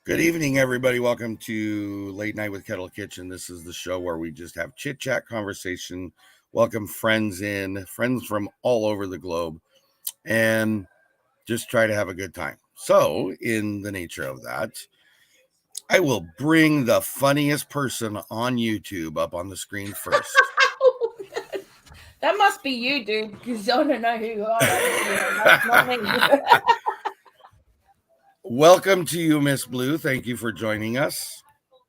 Good evening, everybody. Welcome to Late Night with Kettle Kitchen. This is the show where we just have chit chat conversation, welcome friends from all over the globe, and just try to have a good time. So, in the nature of that, I will bring the funniest person on YouTube up on the screen first. That must be you, dude, because I don't know who you are. That's not me. Welcome to you, Miss Blue. Thank you for joining us.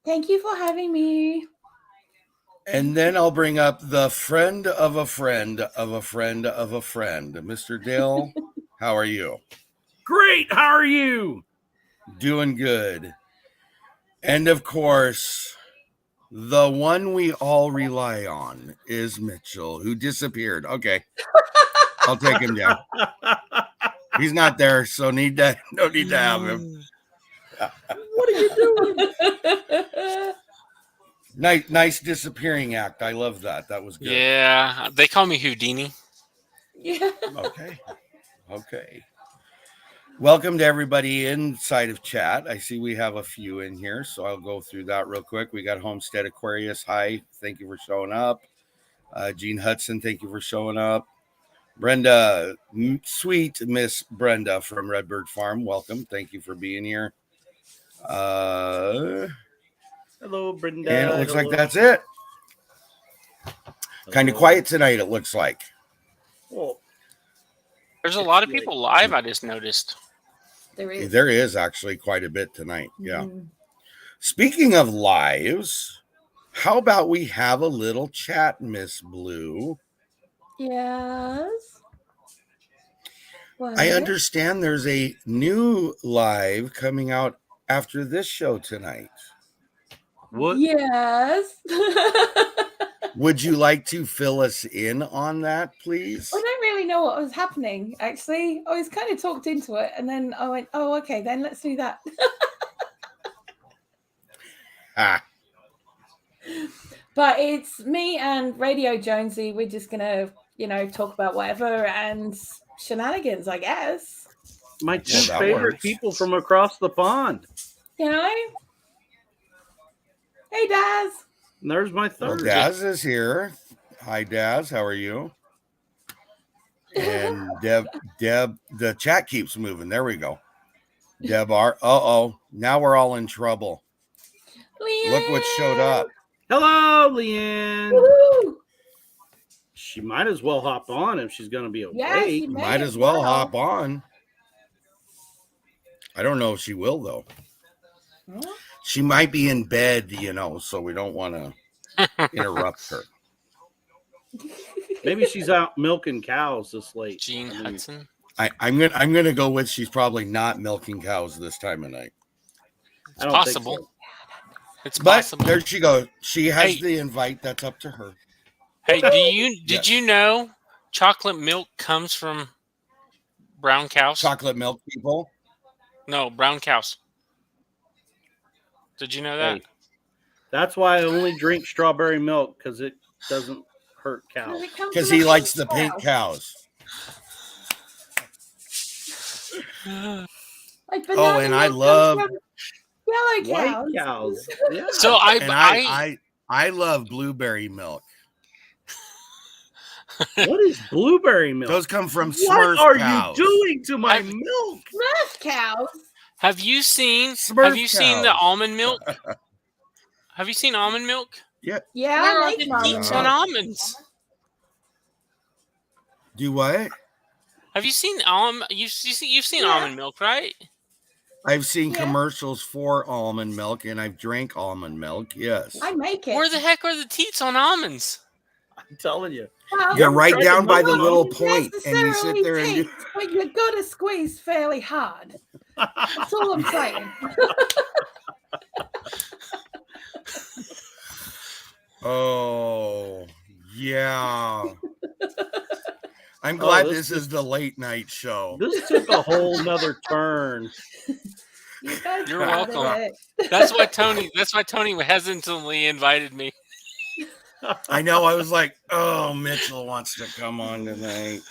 Thank you for having me. And then I'll bring up the friend of a friend of a friend of a friend. Mr. Dale, how are you? Great. How are you? Doing good. And of course, the one we all rely on is Mitchell, who disappeared. Okay. I'll take him down. He's not there, so no need to have him. What are you doing? Nice disappearing act. I love that. That was good. Yeah, they call me Houdini. Yeah. Okay. Welcome to everybody inside of chat. I see we have a few in here, so I'll go through that real quick. We got Homestead Aquarius. Hi, thank you for showing up. Gene Hudson, thank you for showing up. Brenda, sweet Miss Brenda from Redbird Farm, welcome. Thank you for being here. Hello, Brenda. And it looks like that's it. Kind of quiet tonight, it looks like. Well, There's a lot of people live, I just noticed. There is actually quite a bit tonight. Yeah. Mm. Speaking of lives, how about we have a little chat, Miss Blue? Yes. What? I understand there's a new live coming out after this show tonight. what? Yes. Would you like to fill us in on that, please? I don't really know what was happening, actually. I was kind of talked into it, and then I went, oh, okay, then let's do that. But it's me and Radio Jonesy. We're just going to, talk about whatever and shenanigans, I guess. My two that favorite works. people from across the pond. You know? Hey, Daz. And there's my Well, third. Daz is here. Hi, Daz. How are you? And Deb, the chat keeps moving. There we go. Deb R. Now we're all in trouble. Leanne. Look what showed up. Hello, Leanne. Woohoo. She might as well hop on if she's going to be awake. Yeah, she may Might as well hop on. I don't know if she will, though. Huh? She might be in bed, so we don't want to interrupt her. Maybe she's out milking cows this late. Gene Hudson. I'm gonna go with she's probably not milking cows this time of night. It's I don't possible. think so. It's But possible. there she goes. She has Hey. the invite. That's up to her. Hey, did Yes. you know chocolate milk comes from brown cows? Chocolate milk people. No, brown cows. Did you know that? Hey, that's why I only drink strawberry milk, because it doesn't hurt cows. Because he likes the pink cows. Like Oh, and I banana milk love- comes from yellow cows. White cows. Yeah. So I love blueberry milk. What is blueberry milk? Those come from What Smurf are cows. you doing to my milk? Smurf cows. have you seen Smurf seen the cows. almond milk? Have you seen almond milk? Yeah, Where I are like the almond teats milk. on almonds? Do what? Have you seen you've seen Yeah. almond milk, right? I've seen Yeah. commercials for almond milk, and I've drank almond milk. Yes. I make it. Where the heck are the teats on almonds? I'm telling you. Well, You're right tried down to by milk the them. little not point, and you sit necessarily there and do. taste, but you got to squeeze fairly hard. That's all I'm saying. Oh, yeah. I'm glad this this is the late night show. This took a whole nother turn. You guys You're started welcome. it. That's why Tony hesitantly invited me. I know. I was like, oh, Mitchell wants to come on tonight.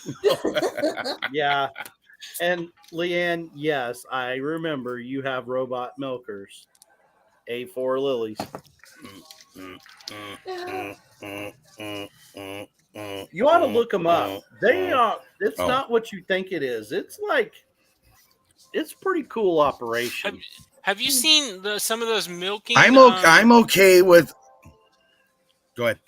Yeah. And Leanne, yes, I remember you have robot milkers. A4 Lilies. You ought to look them up. They are. It's not what you think it is. It's like it's pretty cool operation. Have you seen some of those milking? I'm okay with. Go ahead.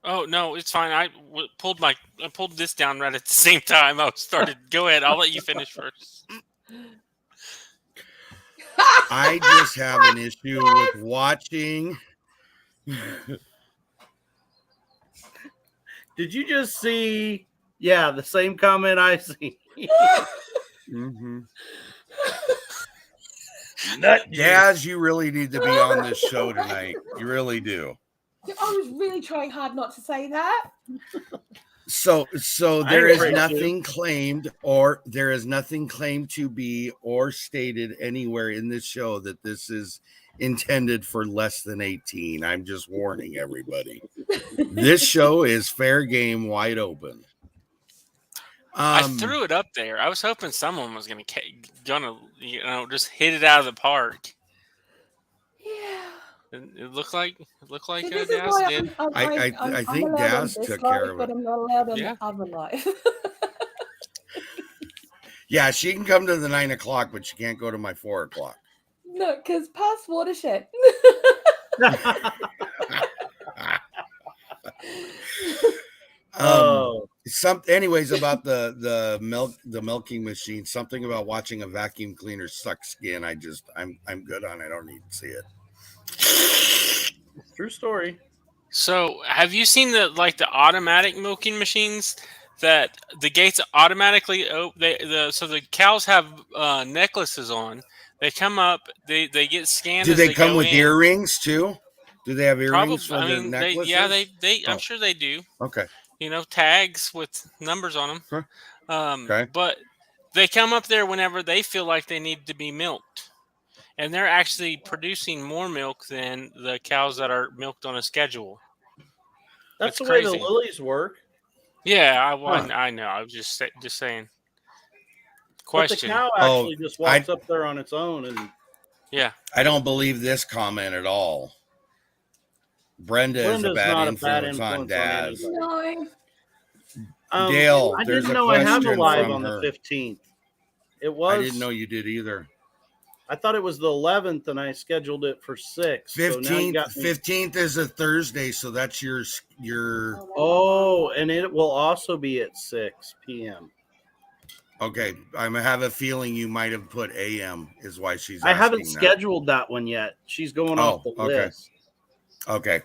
Oh no, it's fine. I pulled this down right at the same time. I started. Go ahead. I'll let you finish first. I just have an issue with watching. Did you just see? Yeah, the same comment I see. Mm-hmm. Nut you really need to be on this show tonight. You really do. I was really trying hard not to say that. So I there is appreciate nothing claimed, or there is nothing claimed to be or stated anywhere in this show that this is intended for less than 18. I'm just warning everybody. This show is fair game, wide open. I threw it up there. I was hoping someone was gonna just hit it out of the park. Yeah. It looked like See, this is Daz why did. I think I'm allowed Daz on this took life, care of but it. I'm not allowed on Yeah. the other life. Yeah, she can come to the 9 o'clock, but she can't go to my 4 o'clock. No, because past watershed. Oh, Anyways, about the milking machine, something about watching a vacuum cleaner suck skin. I'm good on it. I don't need to see it. true story. So, have you seen the automatic milking machines that the gates automatically open? So the cows have necklaces on. They come up. They get scanned. Do as they come go with in. earrings too? Do they have earrings Probably. for their necklaces? I'm Oh. sure they do. Okay. Tags with numbers on them. Huh. Okay. But they come up there whenever they feel like they need to be milked. And they're actually producing more milk than the cows that are milked on a schedule. That's the crazy. way the lilies work. Yeah, I know. I was just saying. Question. But the cow actually just walks up there on its own, and yeah, I don't believe this comment at all. Brenda's a bad influence on Daz. No. Dale, I there's didn't a know I have a question live from on her. the 15th. It was. I didn't know you did either. I thought it was the 11th, and I scheduled it for 6. 15th is a Thursday, so that's your. Oh, and it will also be at 6 p.m. Okay, I have a feeling you might have put AM. Is why she's. I haven't asking scheduled that one yet. She's going off the list. Okay.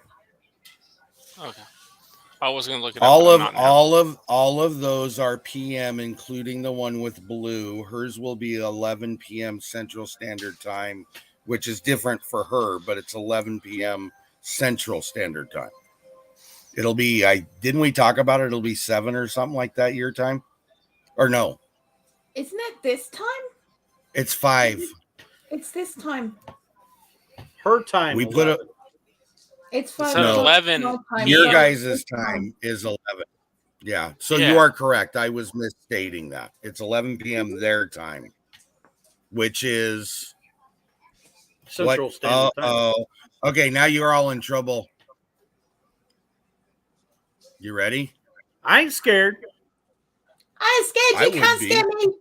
I was going to look it up. All of those are PM, including the one with blue. Hers will be 11 p.m. Central Standard Time, which is different for her, but it's 11 p.m. Central Standard Time. It'll be. Didn't we talk about it? It'll be 7 or something like that your time, or no? Isn't it this time? It's 5. It's this time. Her time. We put a. It's 5. So 11. Your guys' time is 11. Yeah. So you are correct. I was misstating that. It's 11 p.m. their time, which is Central Standard Time. Okay, now you're all in trouble. You ready? I ain't scared. I'm scared. You can't scare me.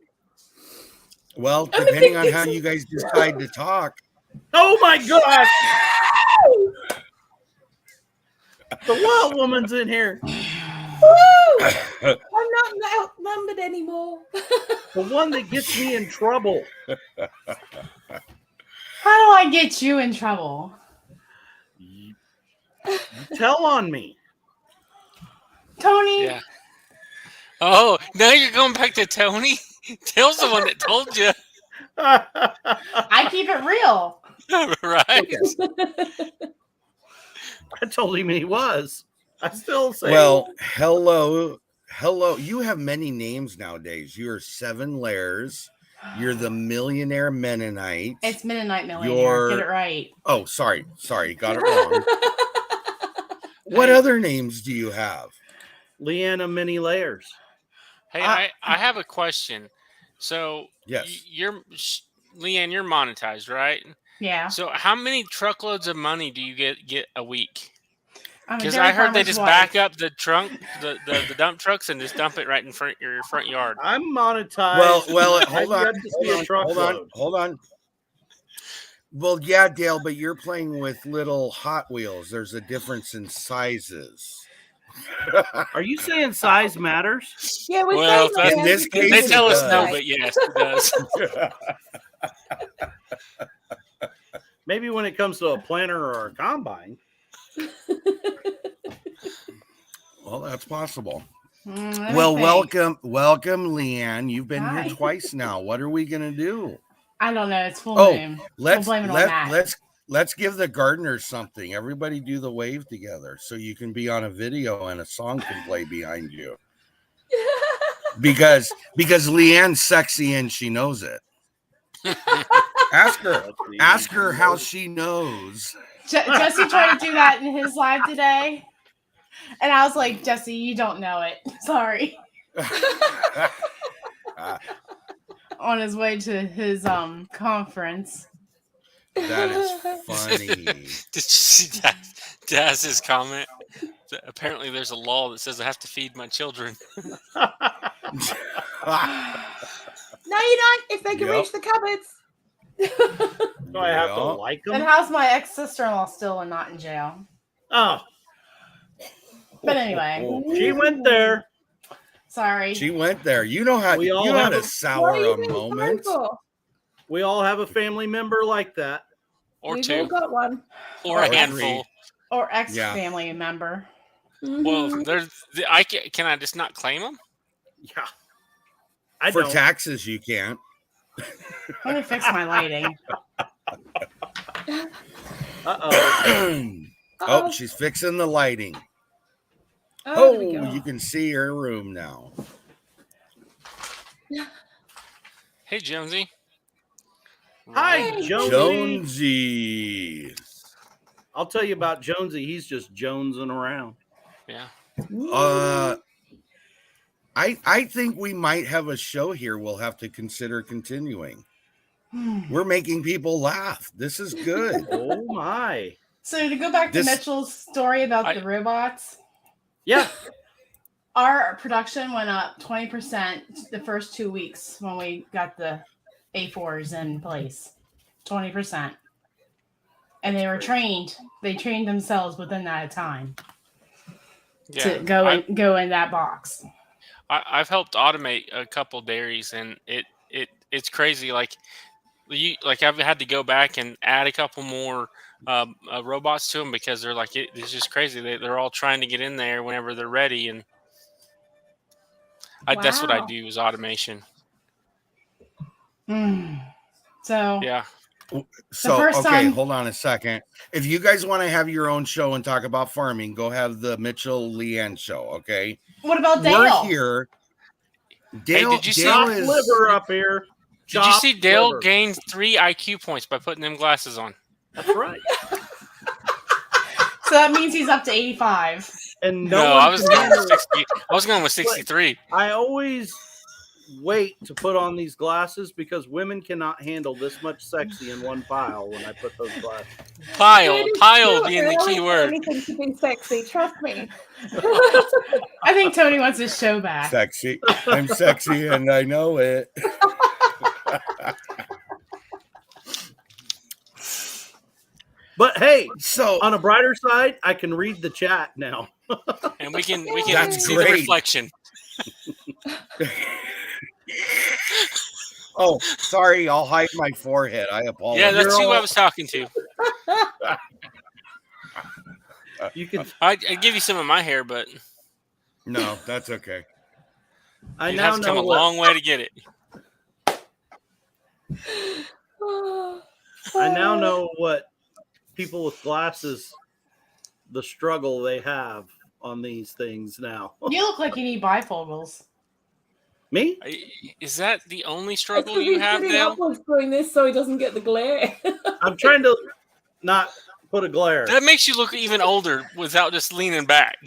Well, depending on how you guys decide to talk. Oh my gosh! The wild woman's in here. Woo! I'm not outnumbered anymore. The one that gets me in trouble. How do I get you in trouble? You tell on me. Tony? Yeah. Oh, now you're going back to Tony? Tell's the one that told you. I keep it real. Right. I told him he was. I still say. Well, hello. You have many names nowadays. You're 7 Layers. You're the Millionaire Mennonite. It's Mennonite Millionaire. Get it right. Oh, sorry. Got it wrong. What other names do you have? Leanna Many Layers. Hey, I have a question. So Yes. Leanne, you're monetized, right? Yeah. So how many truckloads of money do you get a week? I'm a Because dairy I heard they farmer's just wife. back up the dump trucks and just dump it right in your front yard. I'm monetized. Well, I've hold on, yet to see a truckload. hold on. Well, yeah, Dale, but you're playing with little Hot Wheels. There's a difference in sizes. Are you saying size matters? Yeah, we're Well, saying in this case, They it tell us no, does. but yes, it does. Maybe when it comes to a planter or a combine. Well, that's possible. Let Well, me think. welcome, Leanne. You've been Hi. here twice now. What are we gonna do? I don't know. It's full Oh, moon. let's we'll blame it on that. let's give the gardeners something. Everybody do the wave together so you can be on a video and a song can play behind you. Because Leanne's sexy and she knows it. Ask her how she knows. Jesse tried to do that in his live today, and I was like, Jesse, you don't know it. Sorry. On his way to his conference. That is funny. Did you see Daz's comment? Apparently, there's a law that says I have to feed my children. No, you don't. If they can Yep. reach the cupboards. Do I have to Yeah. like And them? how's my ex-sister-in-law still and not in jail? Oh, But anyway, she went there. sorry. She went there. You know how We all you know how have to a- sour What are you a being sorry moment. for? We all have a family member like that. Or We've all two. got one. Or a Or handful. Or ex-family member. Well, Mhm. can I just not claim them? Yeah. I For don't. taxes, you can't. Let me fix my lighting. Uh-oh. Oh, she's fixing the lighting. Oh, there we go. You can see her room now. Hey, Jonesy. Hi, Hey. Jonesy. Jonesy. I'll tell you about Jonesy. He's just jonesing around. Yeah. I think we might have a show here we'll have to consider continuing. We're making people laugh. This is good. Oh, my. So to go back to Mitchell's story about the robots, Yeah. our production went up 20% the first 2 weeks when we got the A4s in place. 20%. And they were trained. They trained themselves within that time to go in that box. I've helped automate a couple dairies, and it's crazy. Like I've had to go back and add a couple more robots to them because they're like it's just crazy. They're all trying to get in there whenever they're ready, and that's what I do is automation. So yeah. So okay, hold on a second. If you guys want to have your own show and talk about farming, go have the Mitchell Leanne show. Okay. What about Dale? We're here. Dale, hey, did you see liver up here? Did you see Dale gained 3 IQ points by putting them glasses on? That's right. So that means he's up to 85. And no, I was going with 60. I was going with 63. I always wait to put on these glasses because women cannot handle this much sexy in one pile when I put those glasses. Pile being the key word. Anything to be sexy, trust me. I think Tony wants his show back. Sexy. I'm sexy and I know it. But hey, so on a brighter side, I can read the chat now. And we can That's see great. the reflection. Oh, sorry, I'll hide my forehead. I apologize. Yeah, that's who I was talking to. You can. I'd give you some of my hair, but no, that's okay. I you'd now have to come know a long way to get it. I now know what people with glasses, the struggle they have on these things now. You look like you need bifocals. Me? Is that the only struggle you have now? Doing this so he doesn't get the glare. I'm trying to not put a glare. That makes you look even older without just leaning back.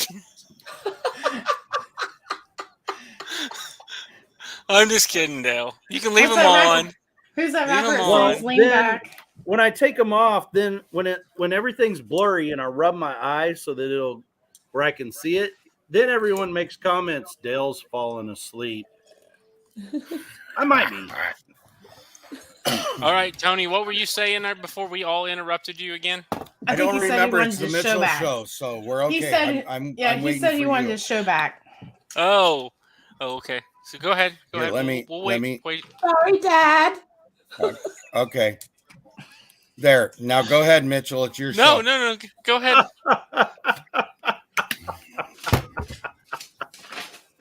I'm just kidding, Dale. You can leave What's them that on. record? Who's that Leave rapper? them It on. says lean Then- back. When I take them off, then when everything's blurry and I rub my eyes so that where I can see it, then everyone makes comments. Dale's falling asleep. I might be. All right, Tony, what were you saying there before we all interrupted you again? I think don't he said he remember. wanted It's the to show Mitchell back. show, so we're okay. He said, I'm he waiting said he for wanted you. to show back. Oh, okay. So go ahead. Go Here, ahead. let me- We'll let wait. me- Wait. Sorry, Dad. Okay. There. Now go ahead, Mitchell. It's your show. No. Go ahead.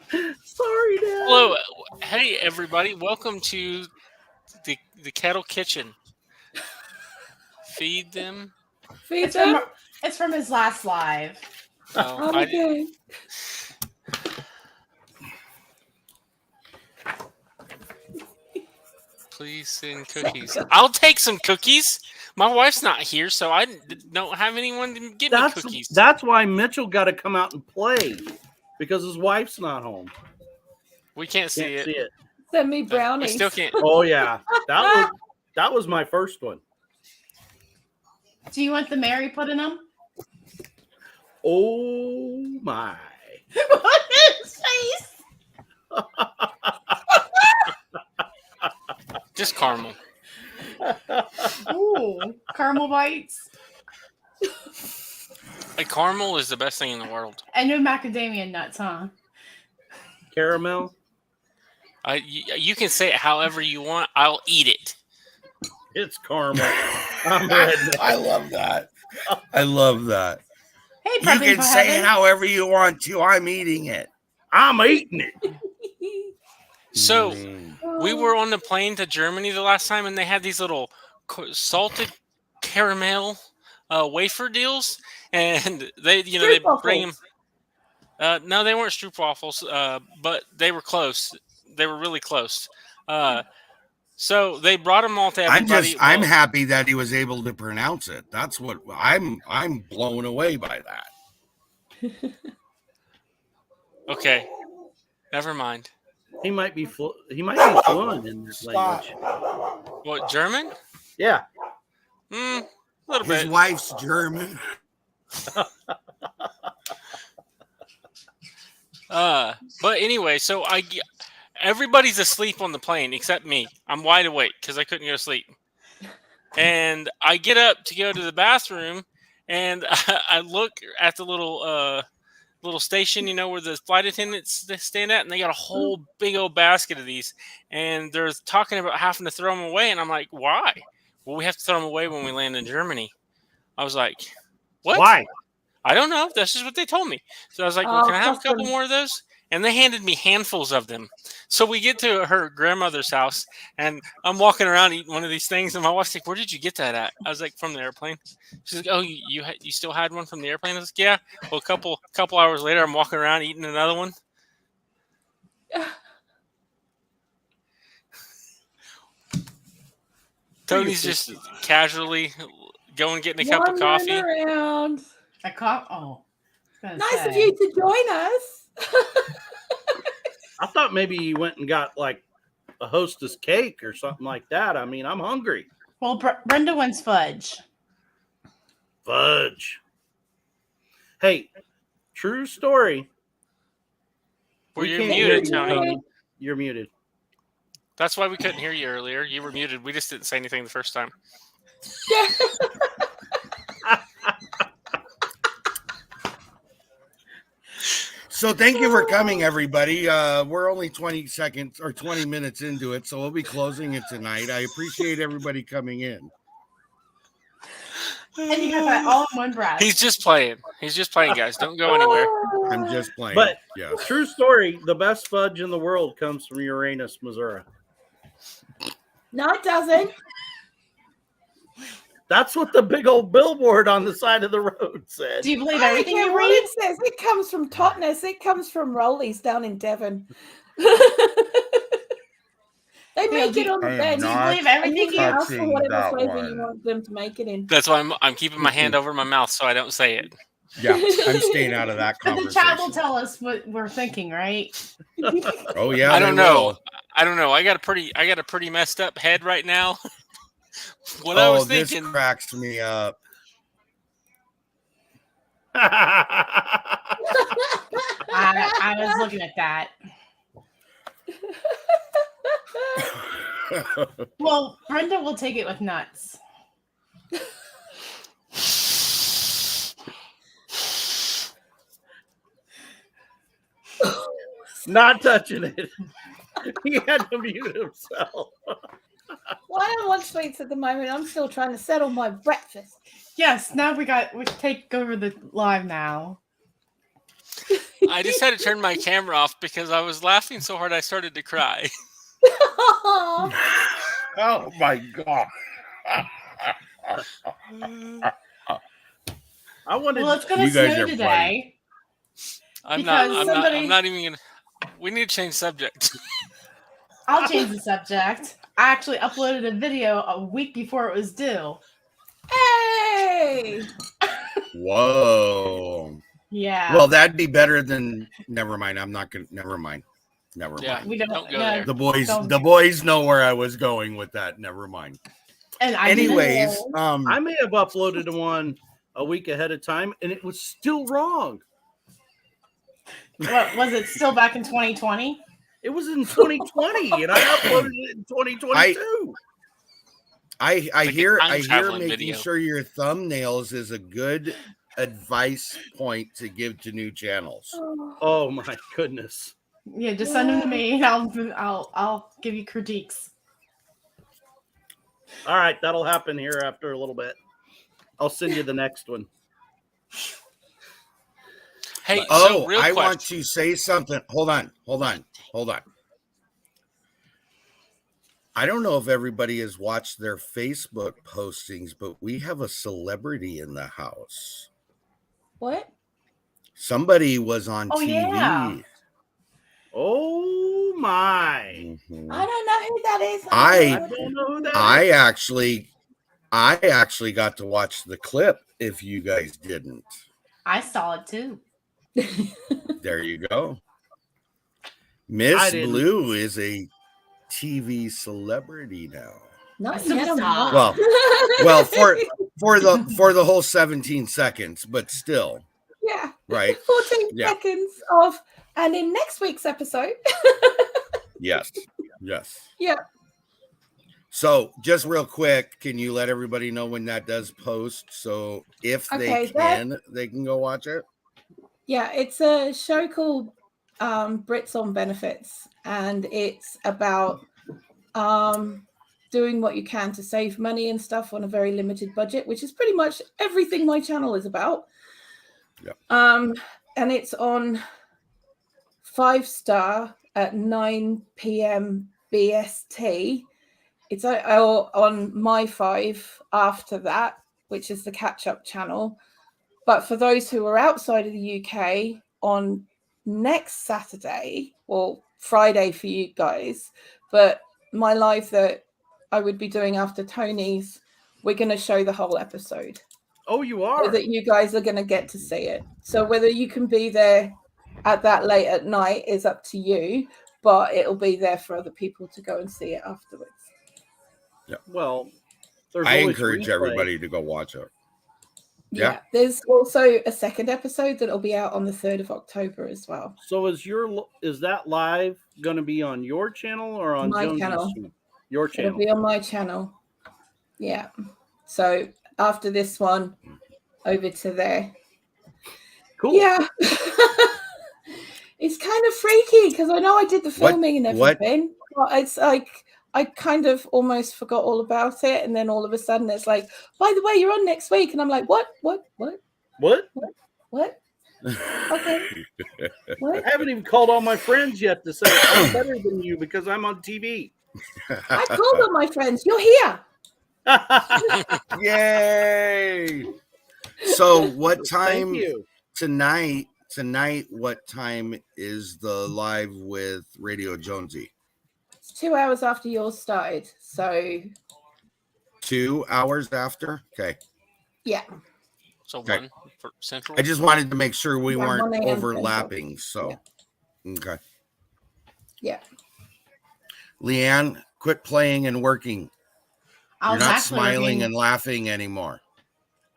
Sorry, Dale. Hello. Hey, everybody. Welcome to the Kettle Kitchen. Feed them. Feed It's from, them. it's from his last live. Oh, Oh, okay. please send cookies. I'll take some cookies. My wife's not here, so I don't have anyone to give me cookies. That's why Mitchell got to come out and play because his wife's not home. We can't see Can't it. see it. Send me We brownies. still can't. Oh yeah, that was my first one. Do you want the Mary put in them? Oh my! What is face? Just caramel. Ooh, caramel bites. Like caramel is the best thing in the world. And no macadamia nuts, huh? Caramel. You can say it however you want. I'll eat it. It's caramel. I'm ready. I love that. I love that. Hey, You prepping can for say heaven. it however you want to. I'm eating it. I'm eating it. So Mm. we were on the plane to Germany the last time, and they had these little salted caramel wafer deals, and they they bring them. No, they weren't stroopwafels, but they were close. They were really close. So they brought them all to everybody. I'm happy that he was able to pronounce it. That's what I'm blown away by that. Okay, never mind. He might be fluent in that language. What, German? Yeah. A little His bit. wife's German. But anyway, so everybody's asleep on the plane except me. I'm wide awake because I couldn't go to sleep. And I get up to go to the bathroom, and I look at the little station, where the flight attendants stand at, and they got a whole big old basket of these, and they're talking about having to throw them away, and I'm like, why? Well, we have to throw them away when we land in Germany. I was like, what? Why? I don't know. That's just what they told me. So I was like, well, can I have a couple custom. more of those? And they handed me handfuls of them. So we get to her grandmother's house, and I'm walking around eating one of these things, and my wife's like, where did you get that at? I was like, from the airplane. She's like, oh, you still had one from the airplane? I was like, yeah. Well, a couple hours later, I'm walking around eating another one. Tony's just casually going getting a cup of coffee. Wandering around. A cop. Oh, Nice of you to join us. I thought maybe you went and got like a Hostess cake or something like that. I mean, I'm hungry. Well, Brenda wants fudge. Fudge. Hey, true story. Well, We you're can't muted, hear you, Tony. You're muted. That's why we couldn't hear you earlier. You were muted. We just didn't say anything the first time. So thank you for coming, everybody. We're only 20 seconds or 20 minutes into it, so we'll be closing it tonight. I appreciate everybody coming in. And you got that all in one breath. He's just playing. He's just playing, guys. Don't go anywhere. I'm just playing. But yes. true story, the best fudge in the world comes from Uranus, Missouri. No, it doesn't. That's what the big old billboard on the side of the road said. Do you believe I don't everything care you what read? it says. It comes from Totnes. It comes from Rollies down in Devon. They make it on the I am bench. Do you not believe And everything you you can ask for touching whatever that flavor one. you want them to make it in. That's why I'm keeping my hand over my mouth so I don't say it. Yeah, I'm staying out of that But the chat will conversation. tell us what we're thinking, right? Oh yeah, I don't they know. will. I don't know. I got a pretty messed up head right now. What I Oh, was this thinking. cracks me up. I was looking at that. Well, Brenda will take it with nuts. Not touching it. He had to mute himself. Well, I don't want sweets at the moment. I'm still trying to settle my breakfast. Yes, now we take over the live now. I just had to turn my camera off because I was laughing so hard I started to cry. Oh my god. I wanted. Well, it's gonna You guys snow are today. I'm Because not even gonna. We need to change subject. I'll change the subject. I actually uploaded a video a week before it was due. Hey! Whoa. Yeah. Well, that'd be better than. Never mind. I'm not gonna. Never mind. Never Yeah. mind. we don't Don't go no, there. The boys know where I was going with that. Never mind. And I Anyways, I may have uploaded one a week ahead of time, and it was still wrong. what was it still back in 2020? It was in 2020, and I uploaded it in 2022. I like hear a time traveling making video. sure your thumbnails is a good advice point to give to new channels. Oh my goodness! Yeah, just send them to me, and I'll give you critiques. All right, that'll happen here after a little bit. I'll send you the next one. Hey, Oh, so real I question. want to say something. Hold on. I don't know if everybody has watched their Facebook postings, but we have a celebrity in the house. What? Somebody was on Oh, TV. yeah. Oh my! Mhm. I don't know who that is. I don't know who that is. I actually got to watch the clip if you guys didn't. I saw it too. There you go. I Miss didn't. Blue is a TV celebrity now. Not A yet. I'm superstar. not. Well, for the whole 17 seconds, but still, yeah, right? 14 Yeah. seconds of, and in next week's episode. Yes. Yeah. So, just real quick, can you let everybody know when that does post? So, if Okay, they can go watch it. Yeah, it's a show called Brits on Benefits, and it's about doing what you can to save money and stuff on a very limited budget, which is pretty much everything my channel is about. Yep. And it's on 5-star at 9 p.m. BST. It's on my 5 after that, which is the catch-up channel. But for those who are outside of the UK, on next Saturday, well, Friday for you guys, but my live that I would be doing after Tony's, we're going to show the whole episode. Oh, you So are. that you guys are going to get to see it. So whether you can be there at that late at night is up to you, but it'll be there for other people to go and see it afterwards. Well, there's I always encourage replay. everybody to go watch it. Yeah. There's also a second episode that'll be out on the 3rd of October as well. So is that live going to be on your channel or on My Jones's channel. Your It'll channel. be on my channel. Yeah. So after this one, over to there. Cool. Yeah. It's kind of freaky because I know I did the filming and everything, but it's like I kind of almost forgot all about it, and then all of a sudden it's like, by the way, you're on next week, and I'm like, what? Okay. What? I haven't even called all my friends yet to say I'm better than you because I'm on TV. I called on my friends. You're here. Yay! So, what Thank time you. tonight? What time is the live with Radio Jonesy? It's 2 hours after yours started. So 2 hours after. Okay. yeah. So Okay. 1 for Central. I just wanted to make sure we Yeah, 1 weren't a.m. overlapping. So, okay. Yeah. Leanne, quit playing and working. I You're was not actually smiling working- and laughing anymore.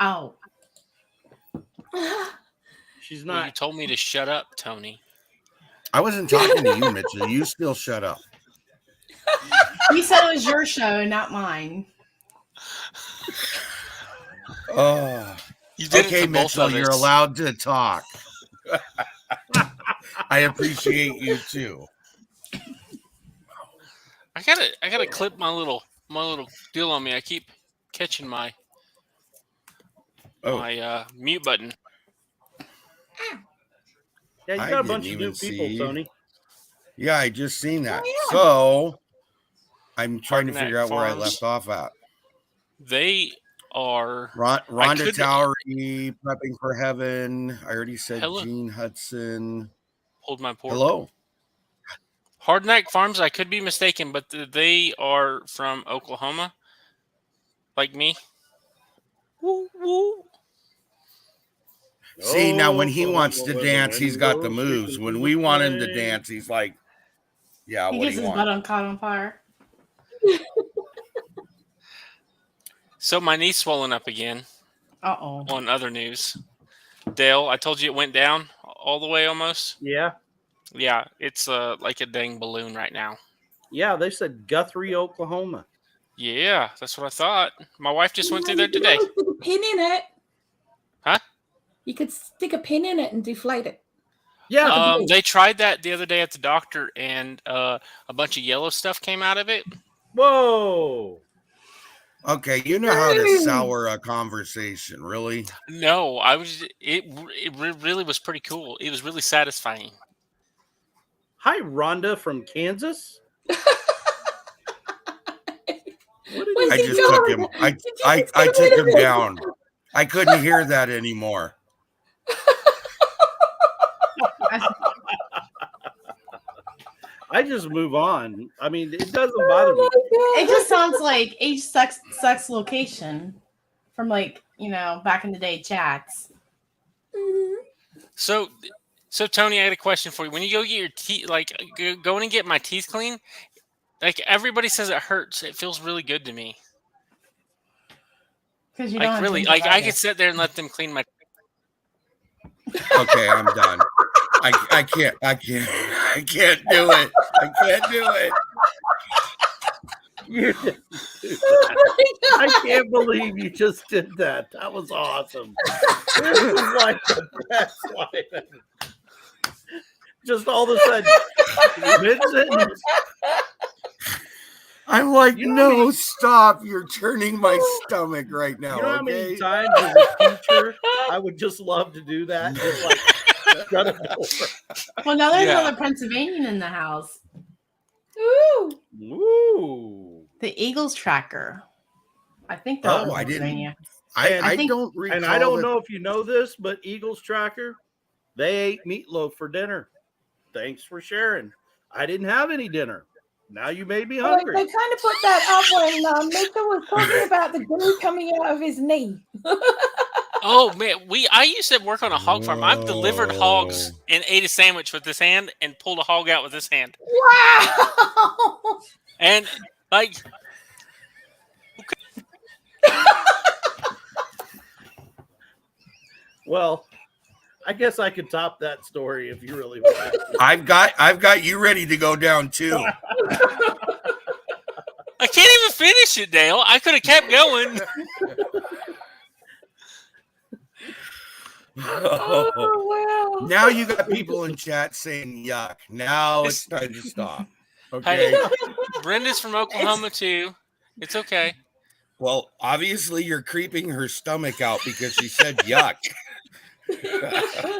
Oh, She's Well, you not. told me to shut up, Tony. I wasn't talking to you, Mitchell. You still shut up. you said it was your show, not mine. Oh, You did okay, it for both Mitchell. of You're us. allowed to talk. I appreciate you too. I gotta clip my little deal on me. I keep catching my mute button. Yeah, you I got a didn't bunch of even new people, see. Tony. Yeah, I just seen that. Oh, yeah. So I'm trying to Parkneck figure out where I Farms. left off at. They are Rhonda could- Towery, Prepping for Heaven. I already said Hello. Gene Hudson. hold my pork. Hello. Hardneck Farms. I could be mistaken, but they are from Oklahoma, like me. Woo woo. See, now when he Oklahoma, wants to where the dance, he's wind got the goes moves. creeping When through we the want him to plain. dance, he's like, yeah, He what do gets you his want? butt caught on fire. So my knee's swollen up again. Uh-oh. On other news, Dale, I told you it went down all the way almost. Yeah, Yeah, it's like a dang balloon right now. yeah. They said Guthrie, Oklahoma. Yeah, that's what I thought. My wife just went through You there could today. always stick a pin in it. Huh? You could stick a pin in it and deflate it. Yeah, They tried that the other day at the doctor, and a bunch of yellow stuff came out of it. whoa. Okay, you know how to sour a conversation, really? No, it really was pretty cool. It was really satisfying. Hi, Rhonda from Kansas. What did Where's I he just took going? him. Did you I just get took rid him of it? down. I couldn't hear that anymore. I just move on. I mean, it doesn't bother me. It just sounds like H sex location from like, back in the day chats. So Tony, I had a question for you. When you go get your teeth, like going and get my teeth clean, like everybody says it hurts. It feels really good to me. Because you don't Like have really, like I could gingivitis. sit there and let them clean my. Okay, I'm done. I can't do it. I can't do it. I can't believe you just did that. That was awesome. This is like the best life. Just all of a sudden, mid-sentence, I'm like, You know how no, many- stop. You're turning my stomach right now. you know how many Okay. times as a teacher I would just love to do that? Just like shut it over. Well, now there's Yeah. another Pennsylvanian in the house. Ooh. Ooh. The Eagles tracker. I think they're Oh, in I didn't- Pennsylvania. I think- don't recall. And I don't that- know if you know this, but Eagles Tracker, they ate meatloaf for dinner. Thanks for sharing. I didn't have any dinner. Now you made me Well, hungry. they kind of put that up when Mitchell was talking about the glue coming out of his knee. Oh man, I used to work on a hog farm. I've delivered hogs Whoa. and ate a sandwich with this hand and pulled a hog out with this hand. Wow. And like, Well, I guess I could top that story if you really want. I've got you ready to go down too. I can't even finish it, Dale. I could have kept going. Oh, wow. Now you got people in chat saying yuck. Now it's time to stop. Okay. Hey, Brenda's from Oklahoma too. It's okay. Well, obviously you're creeping her stomach out because she said yuck.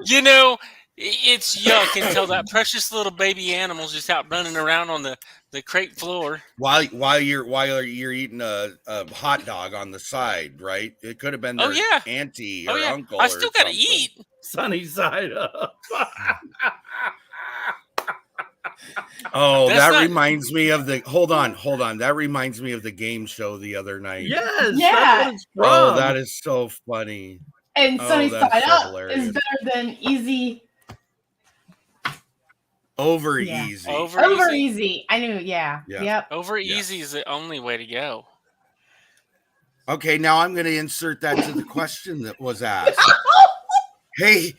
You know, it's yuck until that precious little baby animal's just out running around on the crate floor. While you're eating a hot dog on the side, right? It could have been their Oh, yeah. auntie Oh or yeah, uncle. I or still gotta something. eat. Sunny side up. Oh, That's that not- reminds me of the hold on. That reminds me of the game show the other night. Yes. Yeah. That's what it's from. Oh, that is so funny. And Oh, Sunny that's Side so Up hilarious. is better than Easy. Over Yeah. easy. Over easy. I knew. Yeah. Yeah. Yep. Over Yeah. easy is the only way to go. Okay, now I'm going to insert that to the question that was asked. Hey,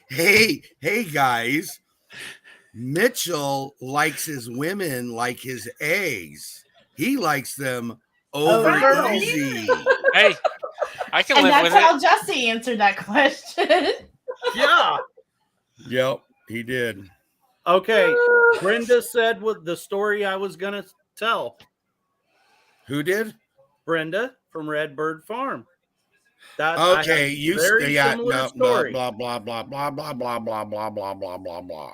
guys. Mitchell likes his women like his eggs. He likes them over Over easy. Hey, I can And live that's with how it. Jesse answered that question. Yeah. Yep, he did. Okay. Brenda said what the story I was gonna tell. Who did? Brenda from Redbird Farm. That Okay, you similar blah story. blah blah blah blah blah blah blah blah blah blah blah blah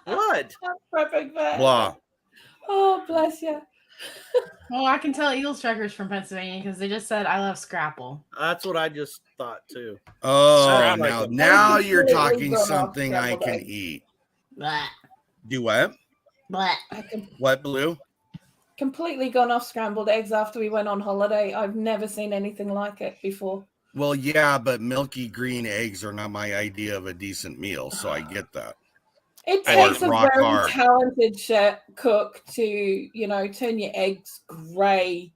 What? Perfect. blah. Oh, bless you. Well, I can tell Eagle Strikers from Pennsylvania because they just said I love Scrapple. That's what I just thought too. Oh, Sounds now like a- now you're completely talking gone off something I scrambled can eggs. eat. Blah. Do what? Blah. I What, Blue? completely gone off scrambled eggs after we went on holiday. I've never seen anything like it before. Well, yeah, but milky green eggs are not my idea of a decent meal, so I get that. It I takes need a rock very hard. talented chef cook to, turn your eggs grey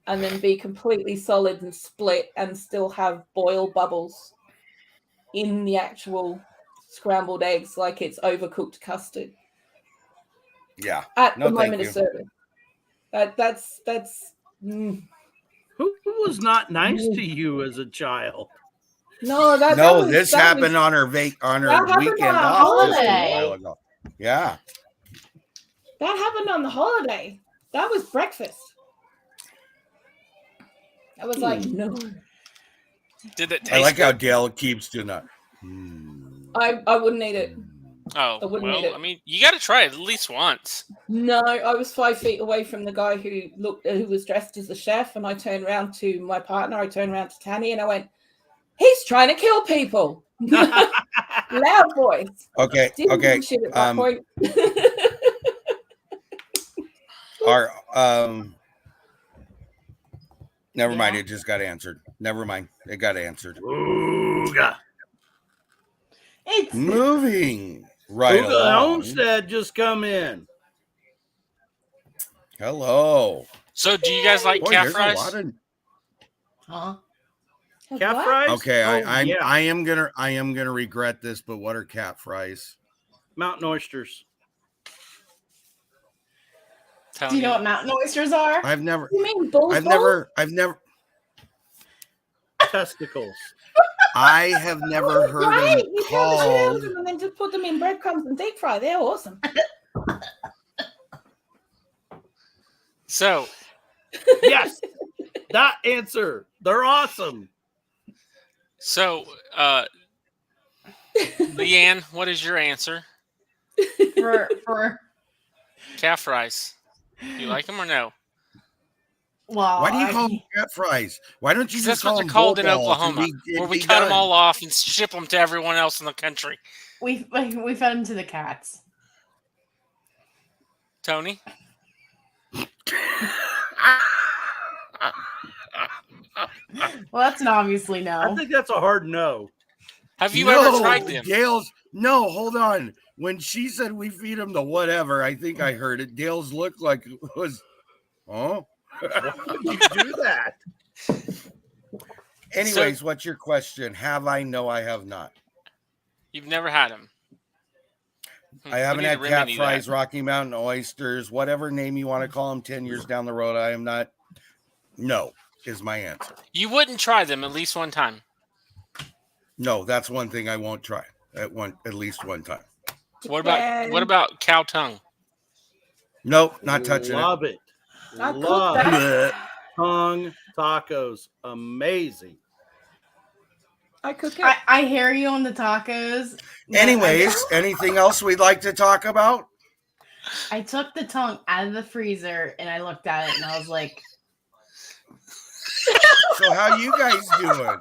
and then be completely solid and split and still have boil bubbles in the actual scrambled eggs like it's overcooked custard Yeah. at No, the thank moment you. of service. That's Who was not nice to you as a child? no, that No, was, this that happened was, on her that happened weekend on a off just a holiday. while ago. Yeah. that happened on the holiday. That was breakfast. I was like, no. Did it taste I like how good? Dale keeps doing that. I wouldn't eat it. Oh, I wouldn't eat well, it. I mean, you got to try it at least once. No, I was 5 feet away from the guy who was dressed as a chef, and I turned around to my partner. I turned around to Tanny, and I went, "He's trying to kill people." Loud voice. Okay. Didn't give Okay. a shit at that point. Our never mind. Yeah. It just got answered. Never mind. It got answered. Ooga. It's Moving right Ooga along. Homestead just come in. Hello. So, do you guys like Boy, calf there's fries? a lot of. huh? Calf What? fries? Okay, Oh, I yeah. am gonna regret this, but what are cat fries? Mountain oysters. Do you know what mountain oysters are? I've never. You mean bull's I've balls? never. Testicles. I have never heard Right, them you peel the shit out of called. them and then just put them in breadcrumbs and deep fry. They're awesome. So, Yes. That answer. They're awesome. so, Leanne, what is your answer? for Calf fries. You like them or no? well, Why do you call them cat fries? Why don't you 'Cause just that's call what them they're called in bull balls and Oklahoma, it'd where we be cut them done? all off and ship them to everyone else in the country. we fed them to the cats. Tony? Well, that's an obviously I no. think that's a hard no. Have you ever tried them? Dale's no, hold on. When she said we feed them to whatever, I think I heard it. Dale's looked like it was, oh. Why would you do that? Anyways, what's your question? Have I? No, I have not. You've never had them. I haven't had cat fries, Rocky Mountain oysters, whatever name you want to call them 10 years down the road. I am not. No, is my answer. You wouldn't try them at least one time. No, that's one thing I won't try at least one time. What about cow tongue? Nope, not touching Love it. I cooked Love that. it. Tongue tacos. Amazing. I cook it. I hear you on the tacos. but Anyways, anything else we'd like to talk about? I took the tongue out of the freezer and I looked at it and I was like, So how you guys doing?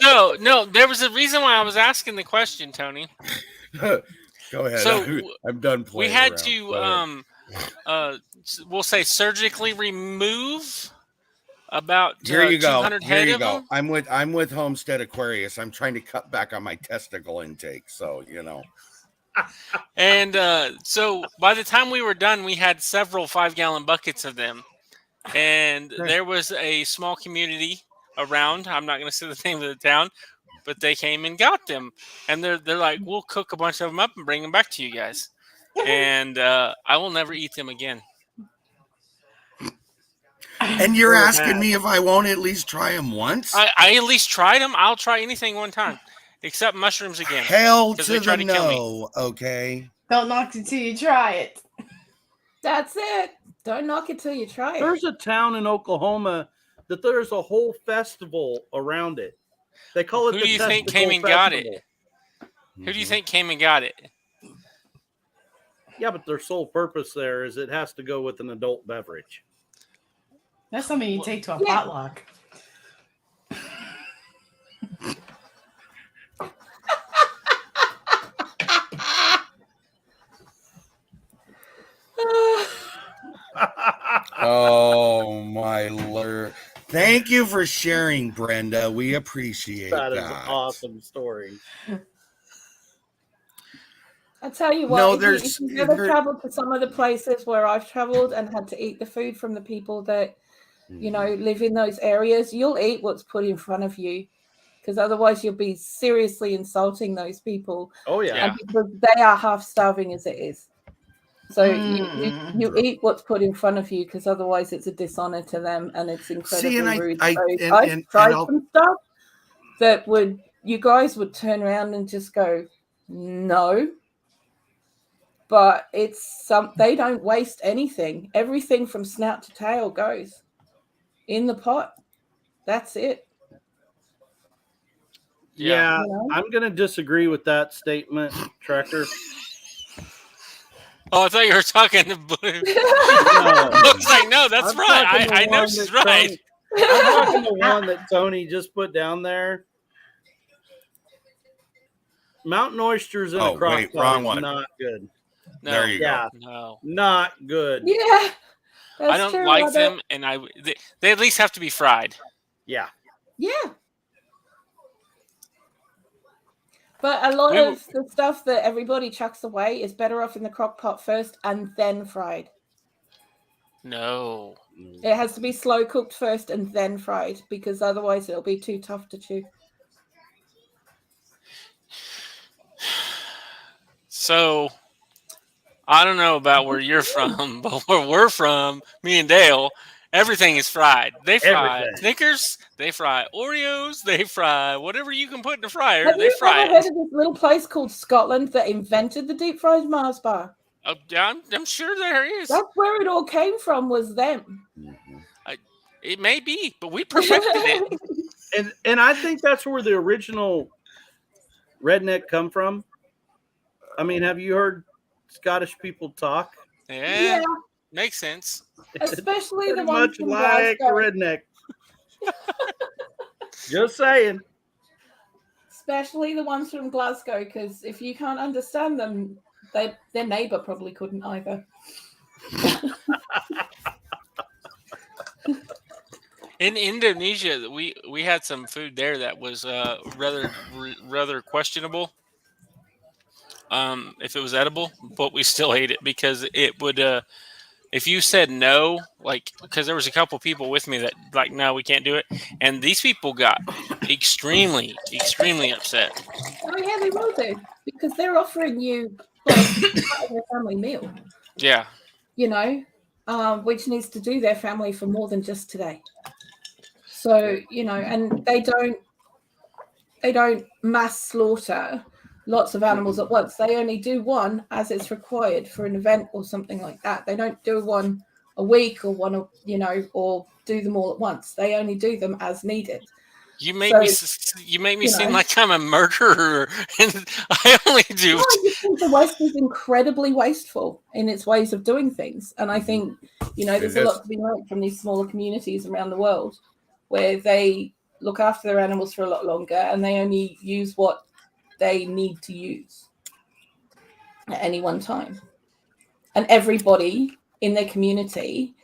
So, no, there was a reason why I was asking the question, Tony. Go ahead. So, I'm done We playing. had around. Go ahead. to, we'll say, surgically remove about Here you go. 200 Here head you of go. them. I'm with Homestead Aquarius. I'm trying to cut back on my testicle intake. So, you know. And so by the time we were done, we had several 5-gallon buckets of them. And there was a small community around. I'm not going to say the name of the town, but they came and got them. And they're like, we'll cook a bunch of them up and bring them back to you guys. And I will never eat them again. And you're They're asking bad. me if I won't at least try them once? I at least tried them. I'll try anything one time, except mushrooms again. Hell 'cause to they the tried to kill me. no, okay? Don't knock it till you try it. That's it. Don't knock it till you try it. There's a town in Oklahoma that there's a whole festival around it. They call it Who the do you think Testicle came and got it? Festival. Who do you think came and got it? Yeah, but their sole purpose there is it has to go with an adult beverage. That's something you take to a Yeah. potluck. Oh my lord. Thank you for sharing, Brenda. We appreciate that. That is an awesome story. I tell you what, No, if you've ever traveled to some of the places where I've traveled and had to eat the food from the people that, you know, live in those areas, you'll eat what's put in front of you, because otherwise you'll be seriously insulting those people. Oh yeah. Yeah. And because they are half starving as it is. So you eat what's put in front of you, because otherwise it's a dishonor to them and it's incredibly rude. I've tried some stuff that you guys would turn around and just go, no. But they don't waste anything. Everything from snout to tail goes in the pot. That's it. Yeah, You know? I'm going to disagree with that statement, Trekker. Oh, I thought you were talking to Blue. No. I was like, no, that's I'm right. talking the I know one she's that right. Tony- I'm talking the one that Tony just put down there. Mountain oysters in a crock pot wrong is one. not good. No, There you Yeah, no. not good. Yeah. That's I don't true. like them, and they at least have to be fried. Yeah. Yeah. But a lot of the stuff that everybody chucks away is better off in the crock pot first and then fried. No. It has to be slow cooked first and then fried, because otherwise it'll be too tough to chew. So, I don't know about where you're from, but where we're from, me and Dale, everything is fried. They fry Everything. Snickers, they fry Oreos, they fry whatever you can put in the fryer, Have they you fry ever it. heard of this little place called Scotland that invented the deep fried Mars bar? Oh, yeah, I'm sure there is. That's where it all came from, was them. It may be, but we perfected it. And I think that's where the original redneck come from. I mean, have you heard Scottish people talk? Yeah, makes sense. Especially the Pretty ones much from like a Glasgow. redneck. Just saying. Especially the ones from Glasgow, because if you can't understand them, their neighbour probably couldn't either. In Indonesia, we had some food there that was rather questionable. If it was edible, but we still ate it because it would. If you said no, like, because there was a couple people with me that like, no, we can't do it, and these people got extremely upset. Oh yeah, they will do, because they're offering you like part of their family meal. Yeah. You know, which needs to do their family for more than just today. So, you know, and they don't mass slaughter lots of animals at once. They only do one as it's required for an event or something like that. They don't do one a week or one, you know, or do them all at once. They only do them as needed. You make me seem like I'm a murderer, and I only do. No, I just think the West is incredibly wasteful in its ways of doing things, and I think, you know, there's a lot to be learned from these smaller communities around the world where they look after their animals for a lot longer and they only use what they need to use at any one time. And everybody in their community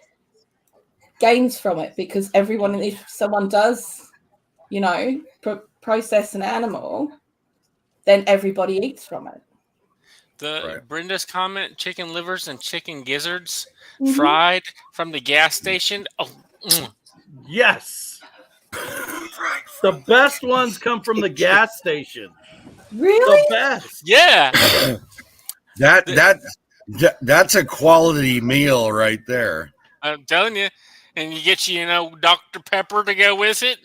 gains from it, because everyone, if someone does, process an animal, then everybody eats from it. Brenda's comment: chicken livers and chicken gizzards Mhm. fried from the gas station. Oh, Yes. The best ones come from the gas station. Really? The best. yeah. That's a quality meal right there. I'm telling you, and you get Dr. Pepper to go with it.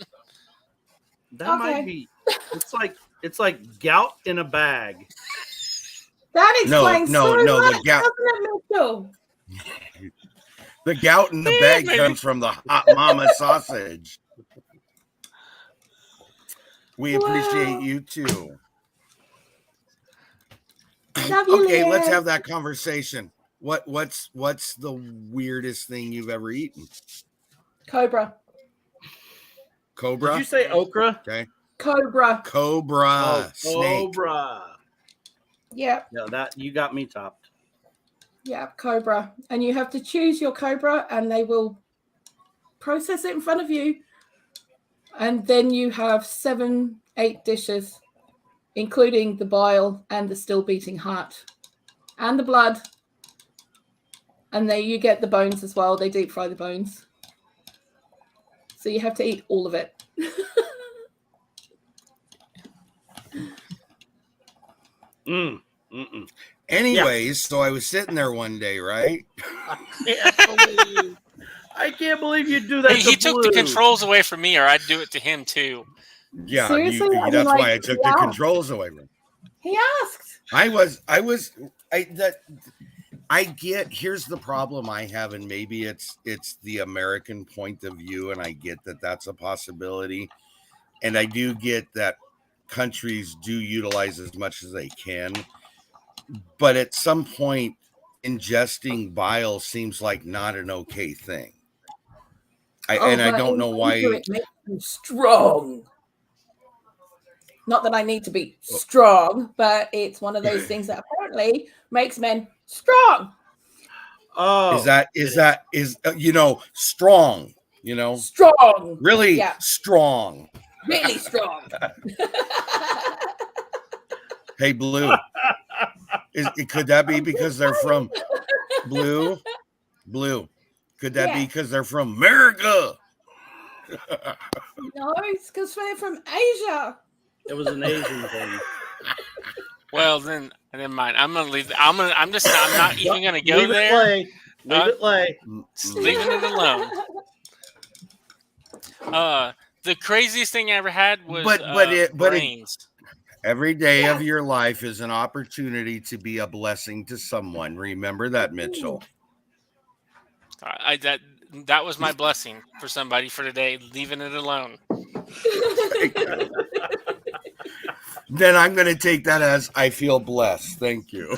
That might be. It's like gout in a bag. That explains no, much, the gout. doesn't it, Mitchell? The gout in the bag comes from the hot mama sausage. We appreciate you too. Love you, Okay, let's Leanne. have that conversation. What's the weirdest thing you've ever eaten? Cobra. Did you say okra? Okay. Cobra. Snake. Cobra. Yeah. No, that you got me topped. Yeah, cobra. And you have to choose your cobra, and they will process it in front of you. And then you have 7-8 dishes, including the bile and the still beating heart and the blood. And there you get the bones as well. They deep fry the bones. So you have to eat all of it. Anyways, so I was sitting there one day, right? I can't believe you do that. He took the controls away from me, or I'd do it to him too. Yeah, seriously? that's why I took the controls away from him. He asked. I get, here's the problem I have, and maybe it's the American point of view, and I get that that's a possibility, and I do get that countries do utilize as much as they can, but at some point ingesting bile seems like not an okay thing. I don't know why. It makes you strong. Not that I need to be strong, but it's one of those things that apparently makes men strong. Oh, is strong, strong, really strong, really strong. Hey, Blue, could that be because they're from Blue? Could that be because they're from America? No, it's because they're from Asia. It was an Asian thing. Well, then never mind. I'm gonna leave. I'm not even gonna go there. Leave it lay. Just leaving it alone. The craziest thing I ever had was brains. Every day of your life is an opportunity to be a blessing to someone. Remember that, Mitchell. That was my blessing for somebody for today, leaving it alone. Then I'm going to take that as I feel blessed. Thank you.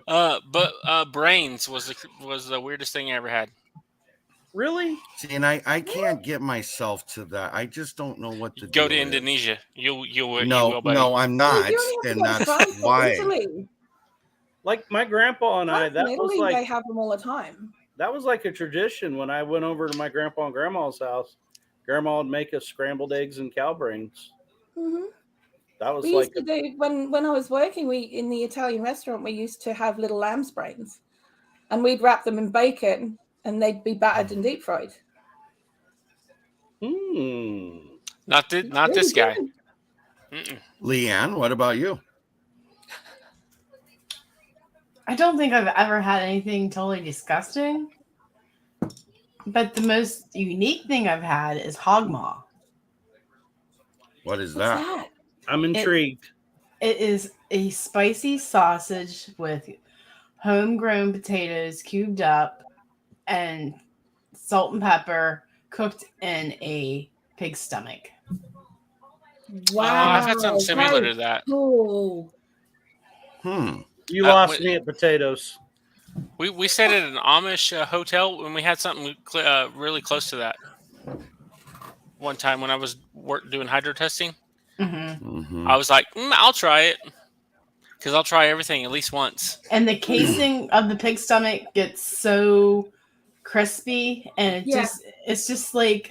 But brains was the weirdest thing I ever had. Really? See, and I can't get myself to that. I just don't know what to do. Go to Indonesia. You will. No, I'm not, and that's why. Italy. Like my grandpa and I, that was like they have them all the time. That was like a tradition when I went over to my grandpa and grandma's house. Grandma would make us scrambled eggs and cow brains. Mm-hmm. That was we used to do when I was working. In the Italian restaurant, we used to have little lamb's brains, and we'd wrap them in bacon, and they'd be battered and deep fried. Not this guy. Leanne, what about you? I don't think I've ever had anything totally disgusting. But the most unique thing I've had is hog maw. What is that? I'm intrigued. It is a spicy sausage with homegrown potatoes cubed up and salt and pepper cooked in a pig's stomach. Wow. I've had something similar to that. Cool. You lost me at potatoes. We stayed at an Amish hotel when we had something really close to that. One time when I was doing hydro testing, I was like, I'll try it. Because I'll try everything at least once. And the casing of the pig stomach gets so crispy, and Yeah. it's just like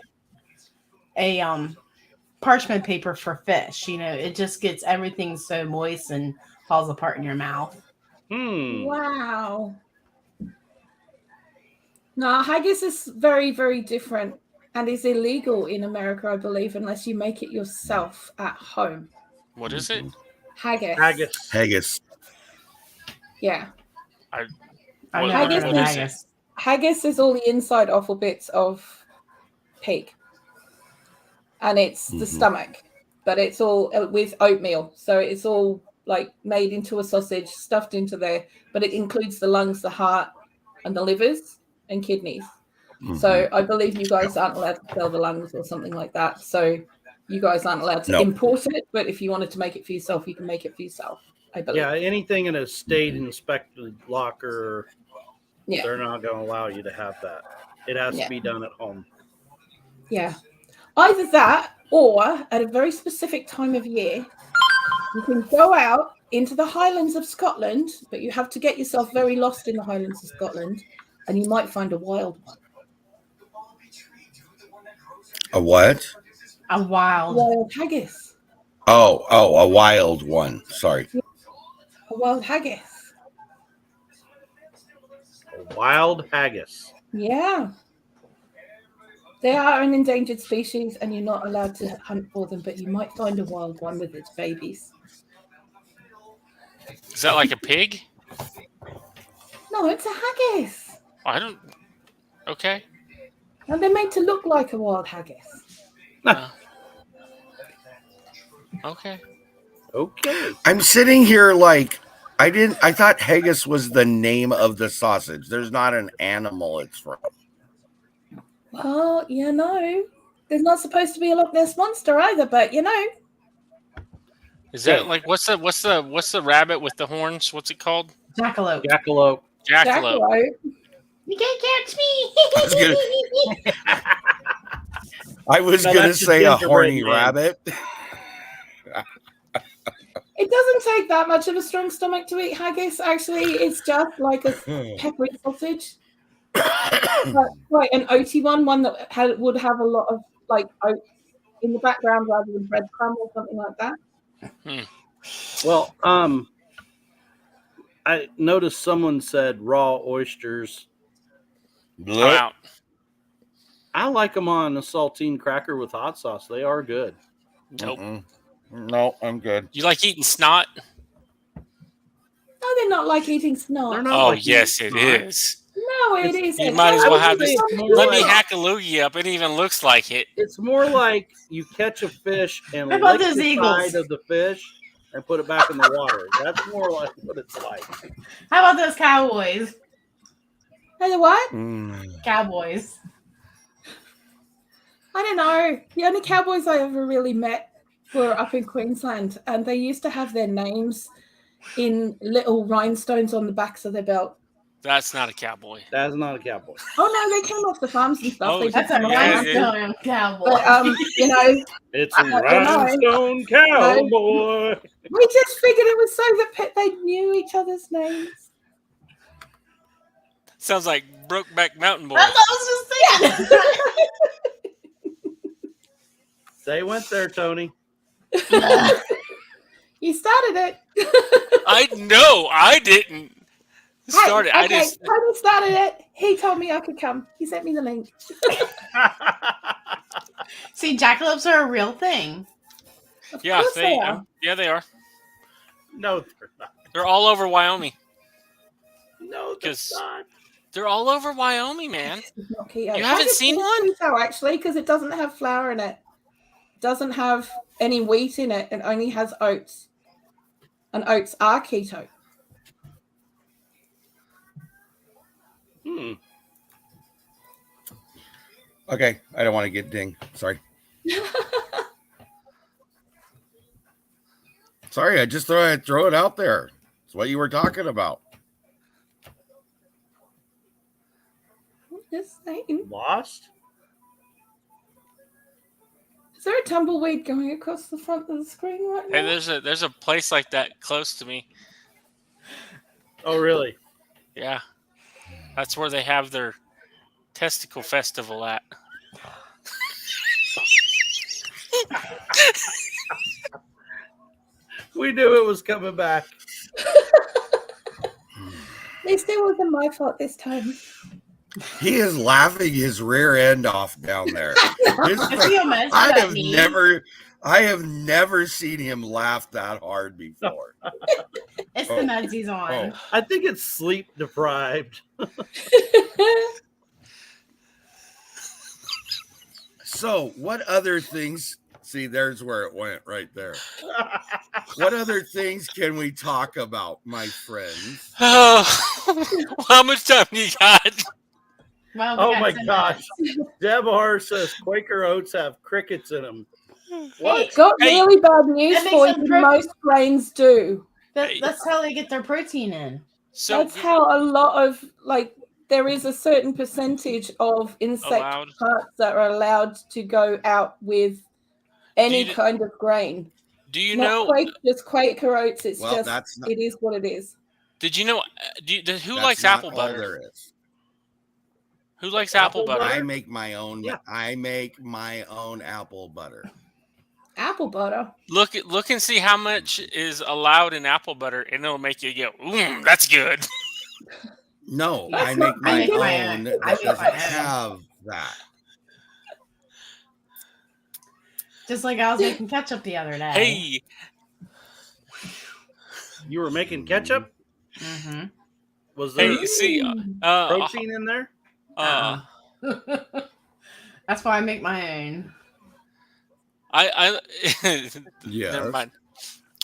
a parchment paper for fish. You know, it just gets everything so moist and falls apart in your mouth. Wow. No, haggis is very, very different and is illegal in America, I believe, unless you make it yourself at home. What is it? Haggis. Haggis. Yeah. I've What- never Haggis heard of is- haggis. Haggis is all the inside offal bits of pig. And it's the stomach, but it's all with oatmeal. So it's all like made into a sausage, stuffed into there, but it includes the lungs, the heart, and the livers and kidneys. So I believe you guys aren't allowed to sell the lungs or something like that. So you guys aren't allowed to import it, but if you wanted to make it for yourself, you can make it for yourself, I believe. Yeah, anything in a state inspected locker, Yeah. they're not going to allow you to have that. It has to be done at home. Yeah. Either that or at a very specific time of year, you can go out into the Highlands of Scotland, but you have to get yourself very lost in the Highlands of Scotland, and you might find a wild one. A what? A wild haggis. Oh, a wild one. Sorry. A wild haggis. A wild haggis. Yeah. They are an endangered species, and you're not allowed to hunt for them, but you might find a wild one with its babies. Is that like a pig? No, it's a haggis. I don't. Okay. And they're made to look like a wild haggis. Okay. Okay. I'm sitting here like I thought haggis was the name of the sausage. There's not an animal it's from. Well, you know, there's not supposed to be a Loch Ness monster either, but you know. Is that like what's the rabbit with the horns? What's it called? Jackalope. Jackalope. Jackalope. You can't catch me. I was No, gonna that's the say a gingerbread horny man. rabbit. It doesn't take that much of a strong stomach to eat haggis. Actually, it's just like a peppery sausage. But quite an oaty one that would have a lot of like oats in the background rather than breadcrumb or something like that. Well, I noticed someone said raw oysters. I'm out. I like them on a saltine cracker with hot sauce. They are good. Nope. No, I'm good. You like eating snot? No, they're not like eating snot. They're not Oh, like yes, eating it snot. is. No, it isn't. You might as I well would have say this. it's more Let me like- hack a loogie up. It even looks like it. It's more like you catch a fish and What about lick those the eagles? side of the fish and put it back in the water. That's more like what it's like. How about those cowboys? Hey, the what? Cowboys. I don't know. The only cowboys I ever really met were up in Queensland, and they used to have their names in little rhinestones on the backs of their belt. That's not a cowboy. That's not a cowboy. Oh no, they came off the farms and stuff. Oh, They did That's a come off the yeah, farms. yeah. rhinestone cowboy. But you know, It's a I don't know. rhinestone cowboy. we just figured it was so that they knew each other's names. Sounds like Brokeback Mountain Boy. That's what I was just saying. They went there, Tony. You started it. I didn't start it. Hey, I okay, just Tony started it. He told me I could come. He sent me the link. See, jackalopes are a real thing. Of yeah course they are. yeah they are. No, they're not. They're all over Wyoming. No, they're 'Cause- not. They're all over Wyoming, man. It's not keto. You haven't Haggis seen is one? keto, actually, because it doesn't have flour in it. It doesn't have any wheat in it. It only has oats. And oats are keto. Okay, I don't want to get dinged. Sorry. Sorry, I just throw it out there. It's what you were talking about. Just saying. Lost? Is there a tumbleweed going across the front of the screen right now? Hey, there's a place like that close to me. Oh, really? Yeah, that's where they have their testicle festival at? We knew it was coming back. At least it wasn't my fault this time. He is laughing his rear end off down there. Is he a mess for I that have knee? never seen him laugh that hard before. It's the meds he's on. I think it's sleep deprived. So, what other things? See, there's where it went right there. What other things can we talk about, my friends? Oh, how much time do you got? Well, we Oh got my 10 gosh. minutes. Deb R says Quaker Oats have crickets in them. Hey, Got Hey. really bad news That makes for them you. protein. Most grains do. that's how they get their protein in. So That's how a lot of there is a certain percentage of insect allowed. parts that are allowed to go out with any you- kind of grain. Do you Not know? just Quaker Oats. It's Well, just that's not- it is what it is. Did you know? Who That's likes not apple all butter? there is. Who likes Apple apple butter? I make my own. Yeah. I make my own apple butter. Apple butter. Look and see how much is allowed in apple butter, and it'll make you go, that's good. No, That's I not- make my I make my own own. that I make doesn't my own. have that. Just like I was making ketchup the other day. Hey, You were making ketchup? Mm-hmm. Was there hey, see, protein in there? That's why I make my own. I Yes. never mind.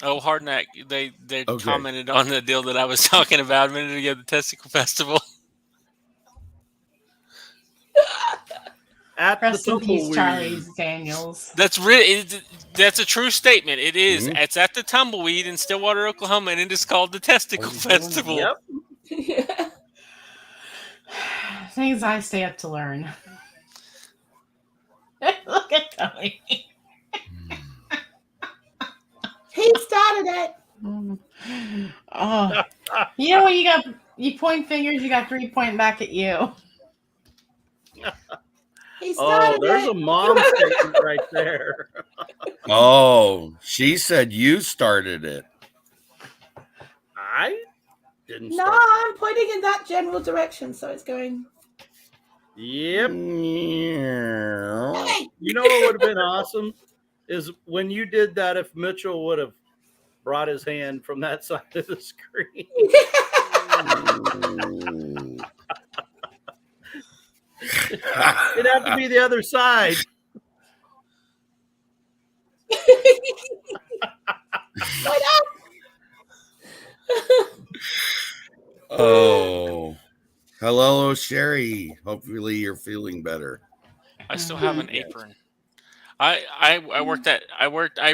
Oh, Hardneck, they Okay. commented on the deal that I was talking about a minute ago, the testicle festival. At Rest the in peace, tumbleweed. Charlie Daniels. That's that's a true statement. It is. Mhm. It's at the Tumbleweed in Stillwater, Oklahoma, and it is called the Testicle Festival. Yep. Yeah. Things I stay up to learn. Look at Tony. He started it. Oh, you know when you point fingers, you got 3 pointing back at you. He Oh, started there's it. a mom statement right there. Oh, she said you started it. I didn't No, start. I'm pointing in that general direction, so it's going. Yep. Yeah. Hey! You know what would have been awesome is when you did that, if Mitchell would have brought his hand from that side of the screen. It'd have to be the other side. Why not? Oh, hello, Sherry. Hopefully, you're feeling better. I still have an apron. I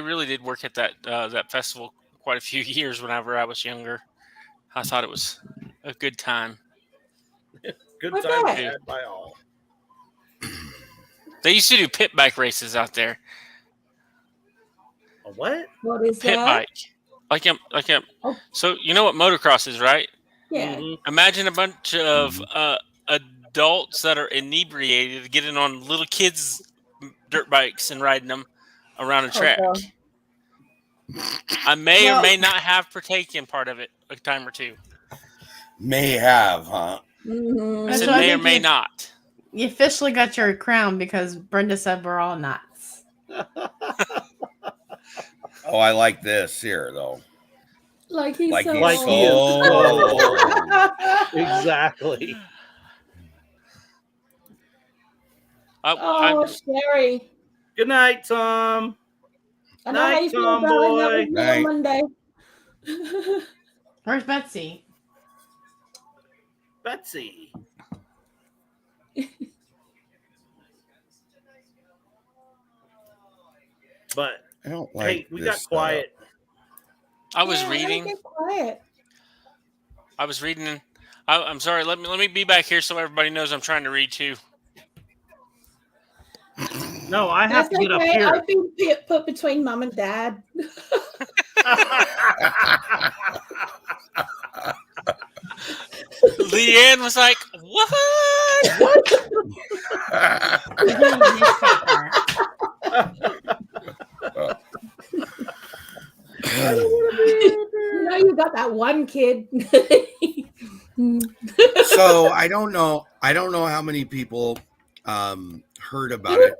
really did work at that festival quite a few years whenever I was younger. I thought it was a good time. Good I time bet. had by all. They used to do pit bike races out there. A what? What is Pit that? bike. Like a. Oh. So you know what motocross is, right? Yeah. Mhm. Imagine a bunch of adults that are inebriated getting on little kids' dirt bikes and riding them around a track. God. I may or Well- may not have partaken part of it a time or two. May have, huh? Mhm. I That's said what I may or think may you- not. You officially got your crown because Brenda said we're all nuts. Oh, I like this here though. Like he's Like so he's Like old. he is so- Exactly. Oh, Sherry. Good night, Tom. I know how Night, you feel about it. That was me Night. on Monday. Where's Betsy? Betsy. But I don't like. hey, we got this quiet. I was Yeah, let me reading. get quiet. I'm sorry. Let me be back here so everybody knows I'm trying to read too. No, I have That's to get up okay. here. I've been put between mum and dad. Leanne was like, "What? He's reading the newspaper. You got that one kid. So I don't know how many people heard about it.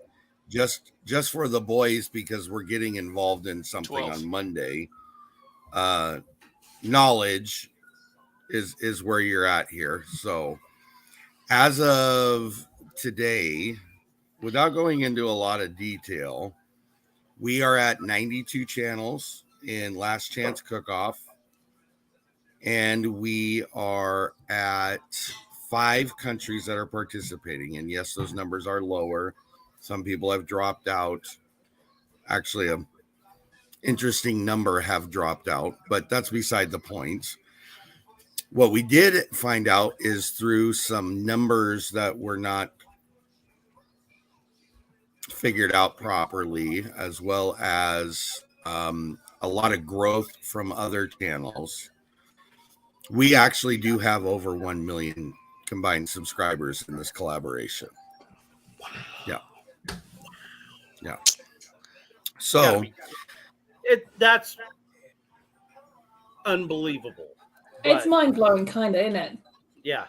Just for the boys, because we're getting involved in something 12. on Monday. Knowledge is where you're at here. So as of today, without going into a lot of detail, we are at 92 channels in Last Chance Cook-Off, and we are at 5 countries that are participating. And yes, those numbers are lower. Some people have dropped out. Actually, a interesting number have dropped out, but that's beside the point. What we did find out is through some numbers that were not figured out properly, as well as a lot of growth from other channels. We actually do have over 1 million combined subscribers in this collaboration. Yeah. So that's unbelievable. It's But, mind-blowing, kind of, isn't it? yeah.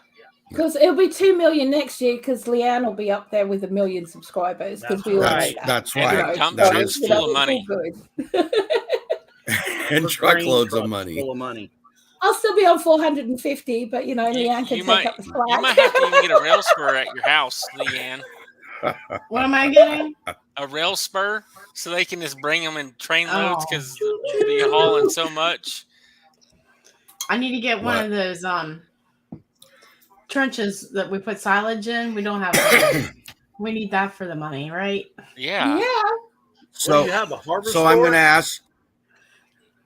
Because it'll be 2 million next year, because Leanne will be up there with 1 million subscribers, because we all know right. that. That's And right. her dump That truck's is full true. of money. It's all good. And Her truckloads grain of truck's money. Full of money. I'll still be on 450, but Leanne can take up the slack. You might have to even get a rail spur at your house, Leanne. What am I getting? A rail spur, so they can just bring them in train loads Oh. because they're hauling so much. I need to get one What? of those trenches that we put silage in. We don't have one. We need that for the money, right? Yeah. So, you have a harbor so I'm store? going to ask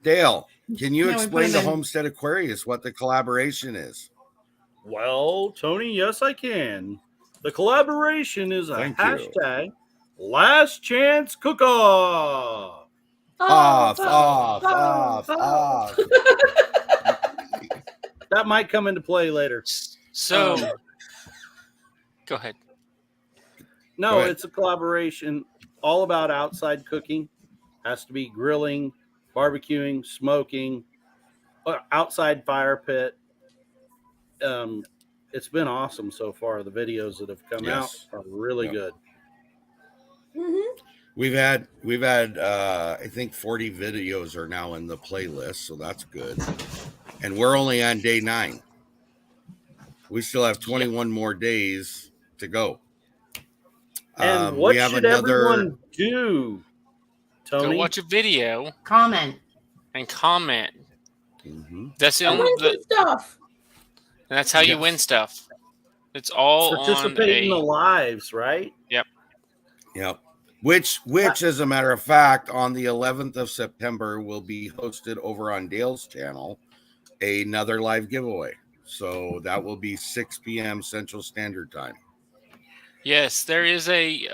Dale, can you Yeah, we put explain them to in. Homestead Aquarius what the collaboration is? Well, Tony, yes, I can. The collaboration is a Thank you. hashtag Last Chance Cook-Off. Off. That might come into play later. So, Um, go ahead. No, Go ahead. it's a collaboration all about outside cooking. Has to be grilling, barbecuing, smoking, outside fire pit. It's been awesome so far. The videos that have come out Yes. are really Yeah. good. Mm-hmm. We've had I think 40 videos are now in the playlist, so that's good. And we're only on day 9. We still have 21 more days to go. And what we have should everyone do, Tony? Go watch a video Comment. and comment. Mhm. That's the And only. win some stuff. And that's how you Yes. win stuff. It's all Participate in on the lives, right? Yep. Which, as a matter of fact, on the 11th of September will be hosted over on Dale's channel, another live giveaway. So that will be 6 p.m. Central Standard Time. Yes, there is a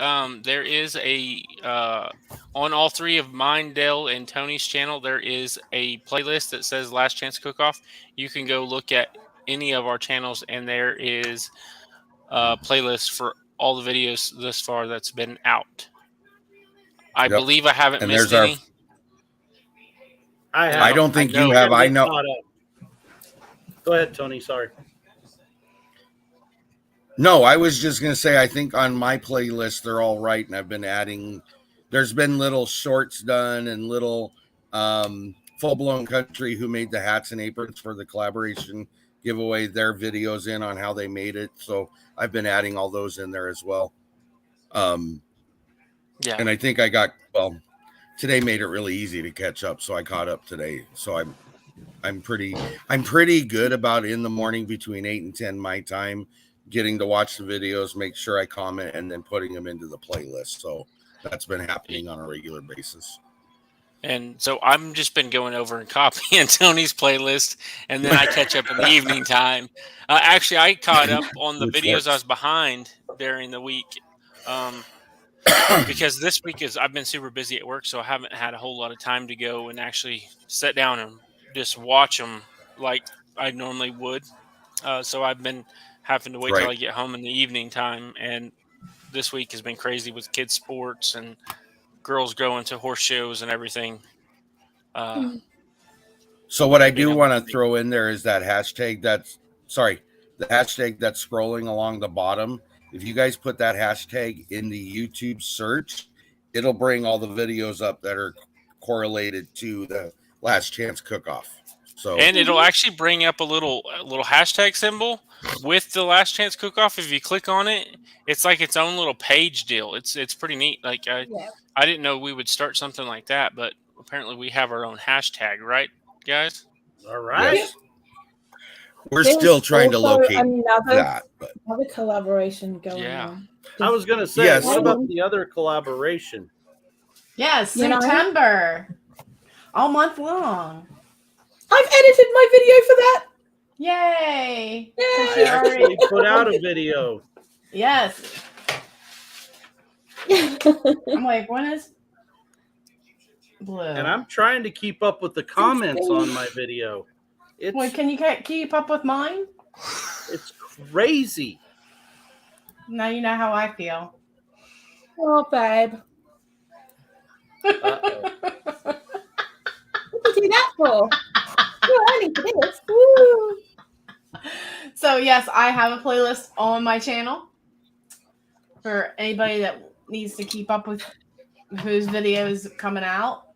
on all 3 of mine, Dale, and Tony's channel, there is a playlist that says Last Chance Cook-Off. You can go look at any of our channels, and there is a playlist for all the videos thus far that's been out. I believe I haven't And missed there's any. I don't think you know. have. I Get know. caught up. Go ahead, Tony. Sorry. No, I was just going to say, I think on my playlist, they're all right. And I've been adding, there's been little shorts done and little Full Blown Country, who made the hats and aprons for the collaboration giveaway, their videos in on how they made it. So I've been adding all those in there as well. Yeah. And I think today made it really easy to catch up. So I caught up today. So I'm pretty good about in the morning between 8 and 10 my time, getting to watch the videos, make sure I comment, and then putting them into the playlist. So that's been happening on a regular basis. And so I've just been going over and copying Tony's playlist, and then I catch up in the evening time. Actually, I caught up on the Which videos works. I was behind during the week, because this week I've been super busy at work, so I haven't had a whole lot of time to go and actually sit down and just watch them like I normally would. So I've been having to wait till Right. I get home in the evening time, and this week has been crazy with kids sports and girls going to horse shows and everything. So what I being do able want to to see. throw in there is that hashtag the hashtag that's scrolling along the bottom. If you guys put that hashtag in the YouTube search, it'll bring all the videos up that are correlated to the Last Chance Cook-Off. So And it'll actually bring up a little hashtag symbol with the Last Chance Cook-Off. If you click on it, it's like its own little page deal. It's pretty neat. Like I didn't know we would start something like that, but apparently we have our own hashtag, right, guys? All right. yes. We're There's still trying to also locate another that. But collaboration going Yeah. on. I was going to say, Yes. what about the other collaboration? Yes, You know? September. All month long. I've edited my video for that. Yay! Yay! I actually put out a video. Yes. I'm like, when is blue? And I'm trying to keep up with the comments on my video. Wait, can you keep up with mine? It's crazy. Now you know how I feel. Oh, babe. Uh-oh. What did you do that for? You're early for this. Woo. So yes, I have a playlist on my channel for anybody that needs to keep up with whose video is coming out.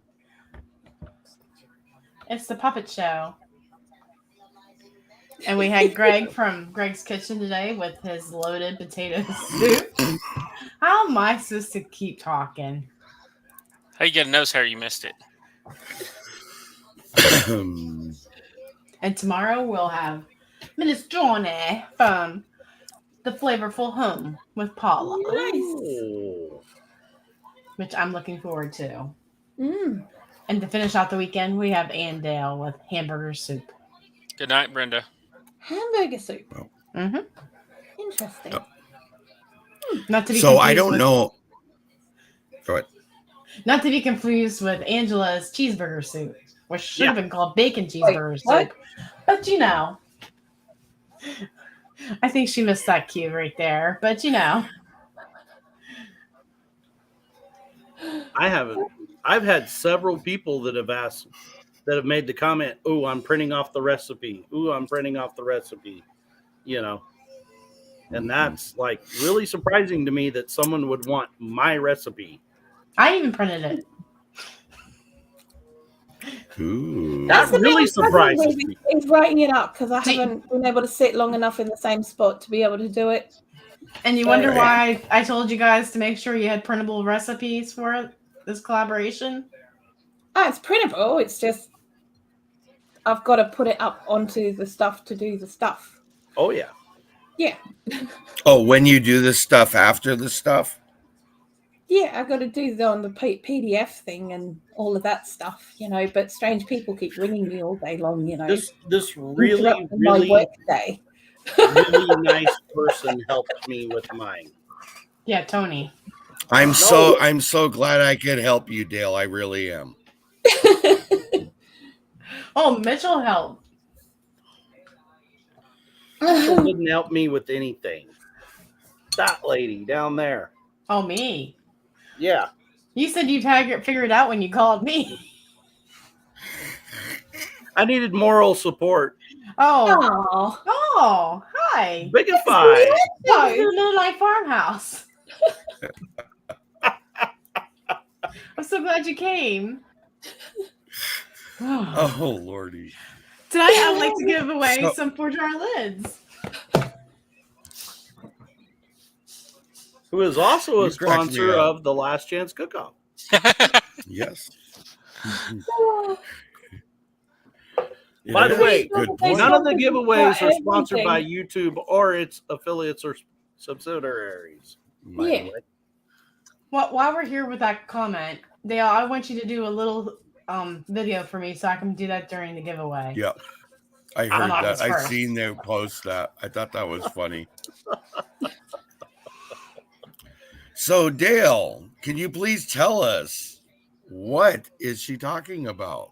It's the Puppet Show. And we had Greg from Greg's Kitchen today with his loaded potato soup. How am I supposed to keep talking? How you get a nose hair? You missed it. And tomorrow we'll have minestrone from the Flavorful Home with Paula, Oh. which I'm looking forward to. Mm. And to finish out the weekend, we have Andale with hamburger soup. Good night, Brenda. Hamburger soup. Mm-hmm. Interesting. Not to be so I confused don't with- know. Go ahead. Not to be confused with Angela's cheeseburger soup, which should have been called bacon cheeseburger what? soup. But you know, I think she missed that cue right there. But you know, I haven't. I've had several people that have asked, that have made the comment, "Oh, I'm printing off the recipe. Ooh, I'm printing off the recipe." You know, and that's like really surprising to me that someone would want my recipe. I even printed it. Ooh. That's That really surprises surprising me. is writing it up because I See- haven't been able to sit long enough in the same spot to be able to do it. And you wonder Right. why I told you guys to make sure you had printable recipes for this collaboration? Oh, it's printable. It's just I've got to put it up onto the stuff to do the stuff. Oh yeah. Yeah. Oh, when you do this stuff after the stuff? Yeah, I've got to do the on the PDF thing and all of that stuff, you know. But strange people keep ringing me all day long, you know. This really, interrupting my really, work day. really nice person helped me with mine. Yeah, Tony. I'm so glad I could help you, Dale. I really am. Oh, Mitchell helped. Mitchell didn't help me with anything. That lady down there. Oh, me. Yeah. You said you'd figure it out when you called me. I needed moral support. Oh. Aw. Oh, hi. Bigify. Oh, your Little Light Farmhouse. I'm so glad you came. Oh, Lordy. Tonight, I'd like to give away So- some 4-jar lids. Who is also a You cracked me sponsor up. of the Last Chance Cook-Off. Yes. By the way, good point. None of the giveaways are Everything. sponsored by YouTube or its affiliates or subsidiaries. By Yeah. the way. Well, while we're here with that comment, Dale, I want you to do a little video for me so I can do that during the giveaway. Yeah. I heard On that. August I 1st. seen them post that. I thought that was funny. So, Dale, can you please tell us what is she talking about?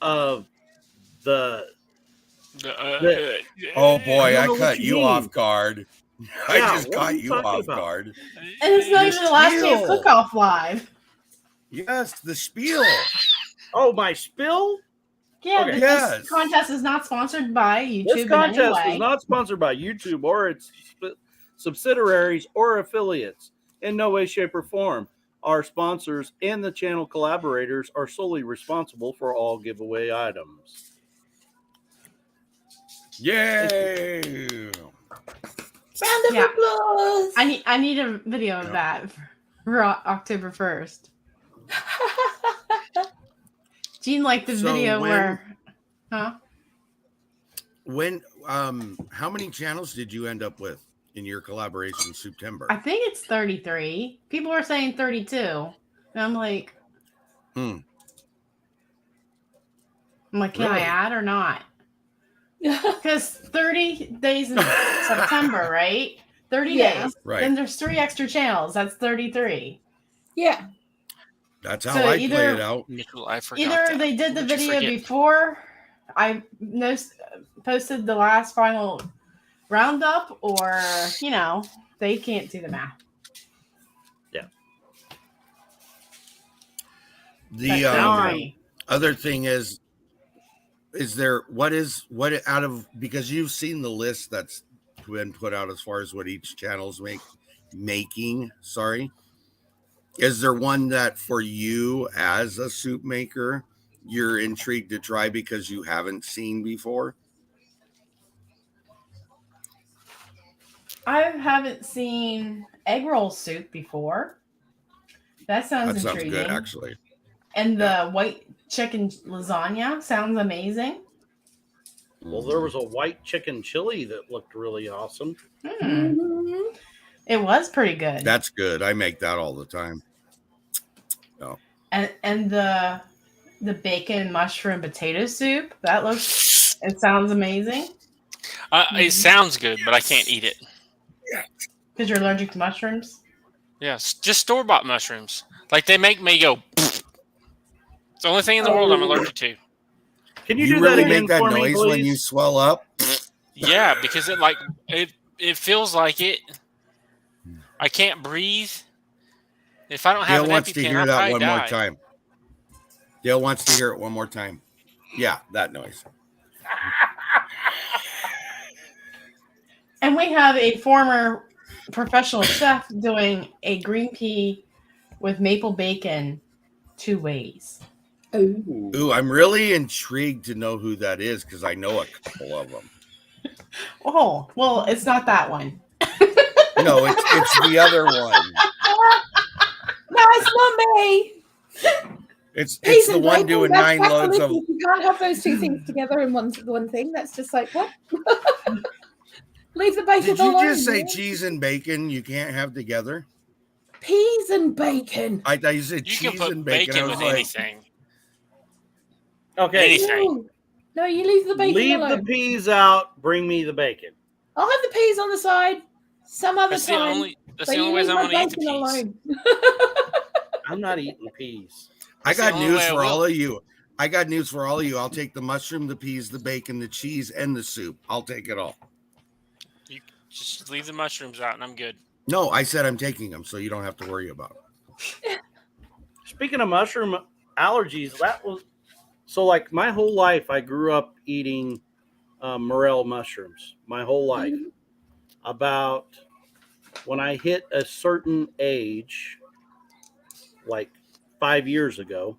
The Oh boy, I I don't know cut what you you mean. off guard. I Yeah, just what are caught you you talking off about? guard. And it's not The even the last chance spiel. cook-off live. Yes, the spiel. Oh, my spill? Yeah, Okay. but Yes. this contest is not sponsored by YouTube This in any contest way. is not sponsored by YouTube or its subsidiaries or affiliates in no way, shape, or form. Our sponsors and the channel collaborators are solely responsible for all giveaway items. Yay. Round of Yeah. applause. I need a video of Yeah. that for October 1st. Gene liked the So video when- where, huh? When how many channels did you end up with in your collaboration September? I think it's 33. People are saying 32. And I'm like, can Really? I add or not? Because 30 days in September, right? 30 Yeah. days. Right. Then there's 3 extra channels. That's 33. Yeah. That's how So I either- play it out. Nickel, I forgot Either that. they did the Would you video forget? before I posted the last final roundup, or, they can't do the math. The That's um, right. other thing is there what out of, because you've seen the list that's been put out as far as what each channel's making, is there one that for you as a soup maker you're intrigued to try because you haven't seen before? I haven't seen egg roll soup before. That sounds That sounds intriguing. good, actually. And the white chicken lasagna sounds amazing. Well, there was a white chicken chili that looked really awesome. Mhm. It was pretty good. That's good. I make that all the time. And the bacon mushroom potato soup, it sounds amazing. It sounds good, but I can't eat it. Because you're allergic to mushrooms? Yes, just store-bought mushrooms. Like, they make me go. It's the only thing in the world I'm allergic to. Can you, You do really that again make that for me, noise please? when you swell up? Yeah, because it feels like it. I can't breathe. If I don't have Dale an wants to EpiPen, hear I'll that probably one die. more time. Dale wants to hear it one more time. Yeah, that noise. And we have a former professional chef doing a green pea with maple bacon 2 ways. Ooh, I'm really intrigued to know who that is because I know a couple of them. Oh, well, it's not that one. No, it's the other one. No, it's not me. It's Peas the and one bacon, doing that's 9 loads of. sacrilegious. You can't have those two things together in one thing. That's just like, what? Leave the bacon Did you alone. just say man. cheese and bacon you can't have together? Peas and bacon? I thought you said You can cheese put and bacon. I bacon was with like, anything. Okay, Anything. No, you leave the bacon leave alone. the peas out. Bring me the bacon. I'll have the peas on the side some other That's the time. only. That's but the you only ways leave I'm my going to eat the bacon peas. alone. I'm not eating peas. I That's the got only news way I for will. all of you. I got news for all of you. I'll take the mushroom, the peas, the bacon, the cheese, and the soup. I'll take it all. You just leave the mushrooms out, and I'm good. No, I said I'm taking them, so you don't have to worry about it. Speaking of mushroom allergies, that was so like my whole life. I grew up eating morel mushrooms my whole life. About when I hit a certain age, like 5 years ago,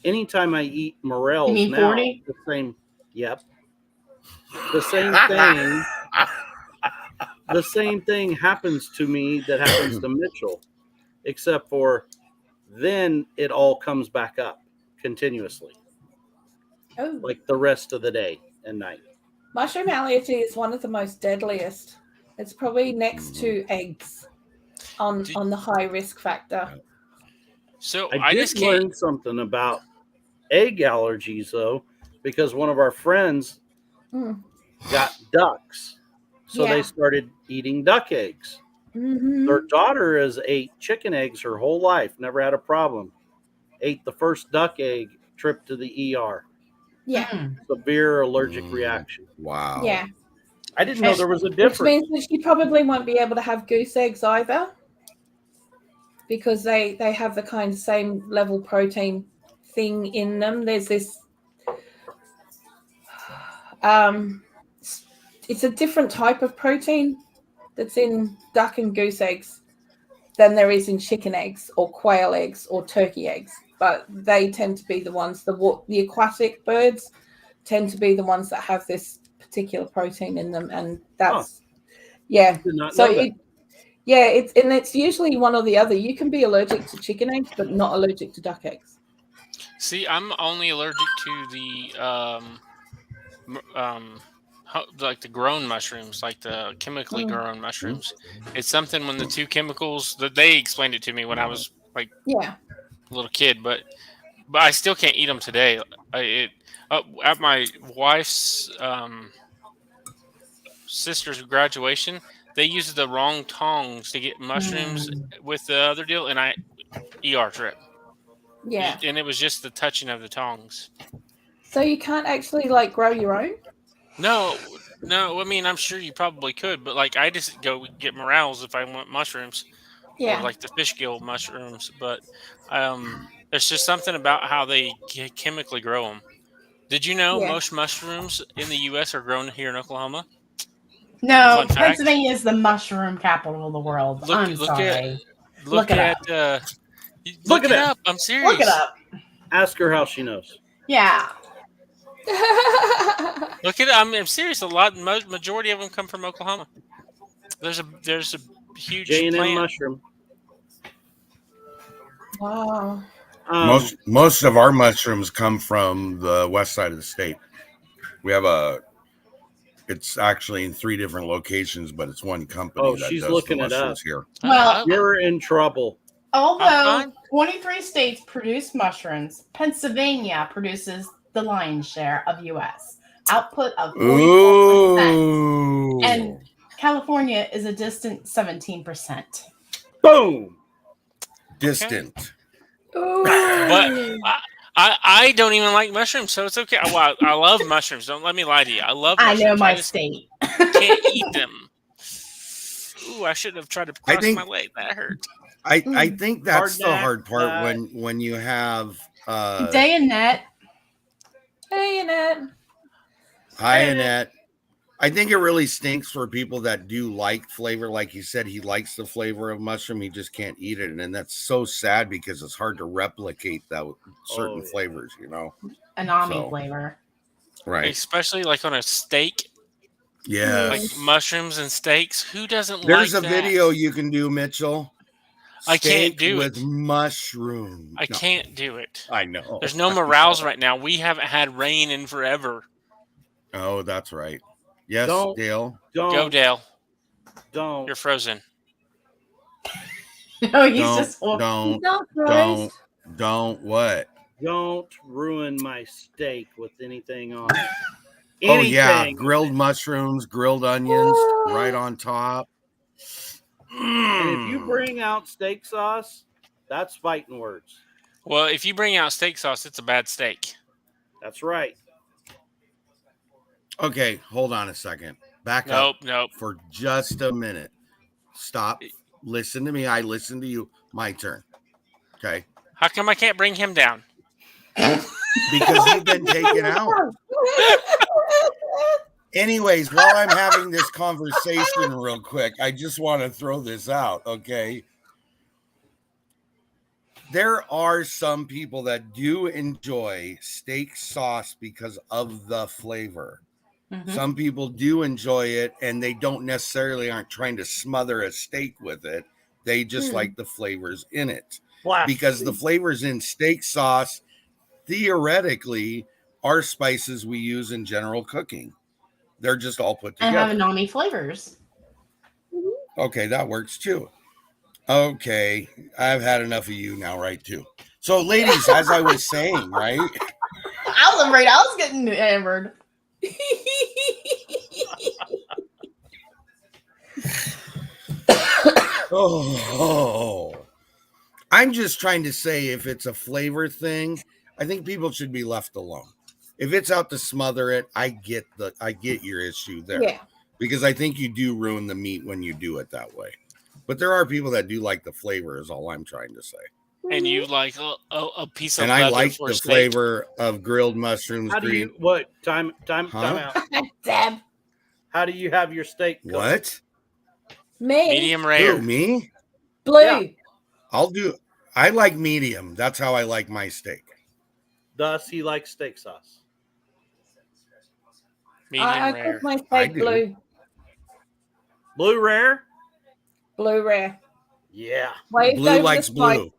anytime I eat morels You mean now, 40? the same. Yep, the same thing. The same thing happens to me that happens to Mitchell, except for then it all comes back up continuously, Oh, like the rest of the day and night. mushroom allergy is one of the most deadliest. It's probably next to eggs on the high risk factor. So I I did just can't. learn something about egg allergies though, because one of our friends Mm. got ducks, so Yeah. they started eating duck eggs. Mhm. Their daughter has ate chicken eggs her whole life, never had a problem. Ate the first duck egg, trip to the ER. Yeah. Mm. Severe allergic Mm. reaction. Wow. Yeah. I didn't know there was a Which difference. means that you probably won't be able to have goose eggs either, because they have the kind of same level protein thing in them. There's this it's a different type of protein that's in duck and goose eggs than there is in chicken eggs or quail eggs or turkey eggs, but they tend to be the ones, the aquatic birds tend to be the ones that have this particular protein in them, and that's Did not so know that. it's usually one or the other. You can be allergic to chicken eggs but not allergic to duck eggs. See, I'm only allergic to the like the grown mushrooms, like the chemically grown mushrooms. It's something when the two chemicals that they explained it to me when I was like Yeah. a little kid, but I still can't eat them today. At my wife's sister's graduation, they used the wrong tongs to get mushrooms with the other deal, and I ER trip. Yeah. And it was just the touching of the tongs. So you can't actually like grow your own? No. I mean, I'm sure you probably could, but like I just go get morels if I want mushrooms, Yeah. or like the fish gill mushrooms. But there's just something about how they chemically grow them. Did you know most mushrooms in the U.S. are grown here in Oklahoma? No, Fun fact. Pennsylvania is the mushroom capital of the world. I'm sorry. Look it up. I'm serious. Look it up. Ask her how she knows. Yeah. Look at it. I'm serious. Majority of them come from Oklahoma. There's a huge J&M plant. mushroom. Wow. Most of our mushrooms come from the west side of the state. We have it's actually in 3 different locations, but it's one company that she's does looking the it up. mushrooms here. Well, you're in trouble. Although 23 states produce mushrooms, Pennsylvania produces the lion's share of U.S. output of 44%, and California is a distant 17%. Boom. Distant. But I don't even like mushrooms, so it's okay. Well, I love mushrooms. Don't let me lie to you. I love mushrooms. I know my state. Can't eat them. Ooh, I shouldn't have tried to cross my leg. That hurt. I think that's the hard part when you have Day and Net. Hey, Annette. Hi, Annette. I think it really stinks for people that do like flavor. Like you said, he likes the flavor of mushroom. He just can't eat it. And that's so sad because it's hard to replicate that with certain flavors, you know. An Ami flavor. Right. Especially like on a steak. Yeah. Like mushrooms and steaks. Who doesn't There's like a that? video you can do, Mitchell. I can't do with it. Mushroom. I can't do it. I know. There's no morels right now. We haven't had rain in forever. Oh, that's right. Yes, Dale. Go, Dale. Don't. You're frozen. No, he's just don't what? Don't ruin my steak with anything on it. Oh yeah, grilled mushrooms, grilled onions, right on top. And if you bring out steak sauce, that's fighting words. Well, if you bring out steak sauce, it's a bad steak. That's right. Okay, hold on a second. Back up Nope. For just a minute. Stop. Listen to me. I listen to you. My turn. Okay. How come I can't bring him down? Because you've been taken out. Anyways, while I'm having this conversation real quick, I just want to throw this out, okay? There are some people that do enjoy steak sauce because of the flavor. Mm-hmm. Some people do enjoy it, and they don't necessarily aren't trying to smother a steak with it. They just like the flavors in it. Because the flavors in steak sauce, theoretically, are spices we use in general cooking. They're just all put together. And have umami flavors. Okay, that works too. Okay, I've had enough of you now, right, too. So, ladies, as I was saying, right? I was afraid I was getting hammered. I'm just trying to say if it's a flavor thing, I think people should be left alone. If it's out to smother it, I get your issue there. Yeah. because I think you do ruin the meat when you do it that way. But there are people that do like the flavor, is all I'm trying to say. And you like a piece of And I leather like for the steak. flavor of grilled mushrooms. How do you what time Huh? out? Deb. How do you have your steak cooked? What? Me. Medium Who, rare. me? Blue. Yeah. I like medium. That's how I like my steak. Thus, he likes steak sauce. Medium I rare. cook my I steak do. blue. Blue rare? Blue rare. Yeah. Waved Blue over likes the spike. blue.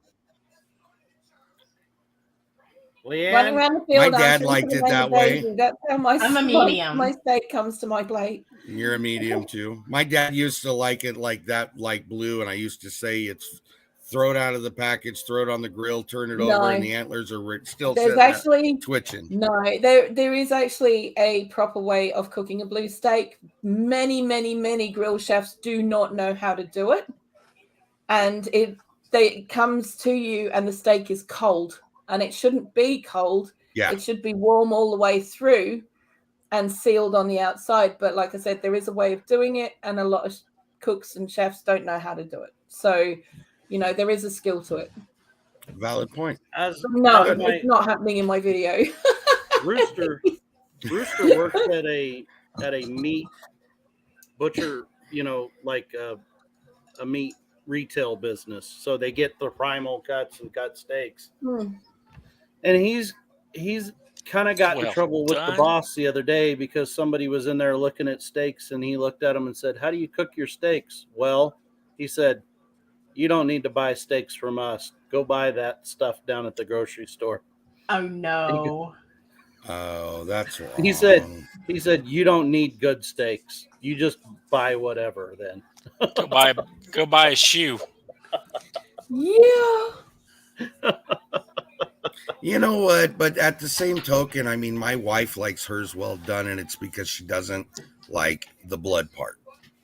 Running Leanne, around the My field dad answering liked for it the that Lady way. Daisy. That's how I'm a medium. my steak comes to my plate. You're a medium too. My dad used to like it like that, like blue, and I used to say it's throw it out of the package, throw it on the grill, turn it over, and No. the antlers are still There's sitting there actually twitching. no, there is actually a proper way of cooking a blue steak. Many grill chefs do not know how to do it, and it comes to you, and the steak is cold, and it shouldn't be cold. Yeah, It should be warm all the way through and sealed on the outside. But like I said, there is a way of doing it, and a lot of cooks and chefs don't know how to do it. So, there is a skill to it. valid point. No, as my it's not happening in my video. Rooster works at a meat butcher, like a meat retail business. So they get the primal cuts and cut steaks. And he's kind of got in Well trouble with the done. boss the other day because somebody was in there looking at steaks, and he looked at him and said, "How do you cook your steaks?" Well, he said, "You don't need to buy steaks from us. Go buy that stuff down at the grocery store." Oh no. Oh, that's wrong. He said, "You don't need good steaks. You just buy whatever then." Go buy a shoe. Yeah. You know what? But at the same token, I mean, my wife likes hers well done, and it's because she doesn't like the blood part.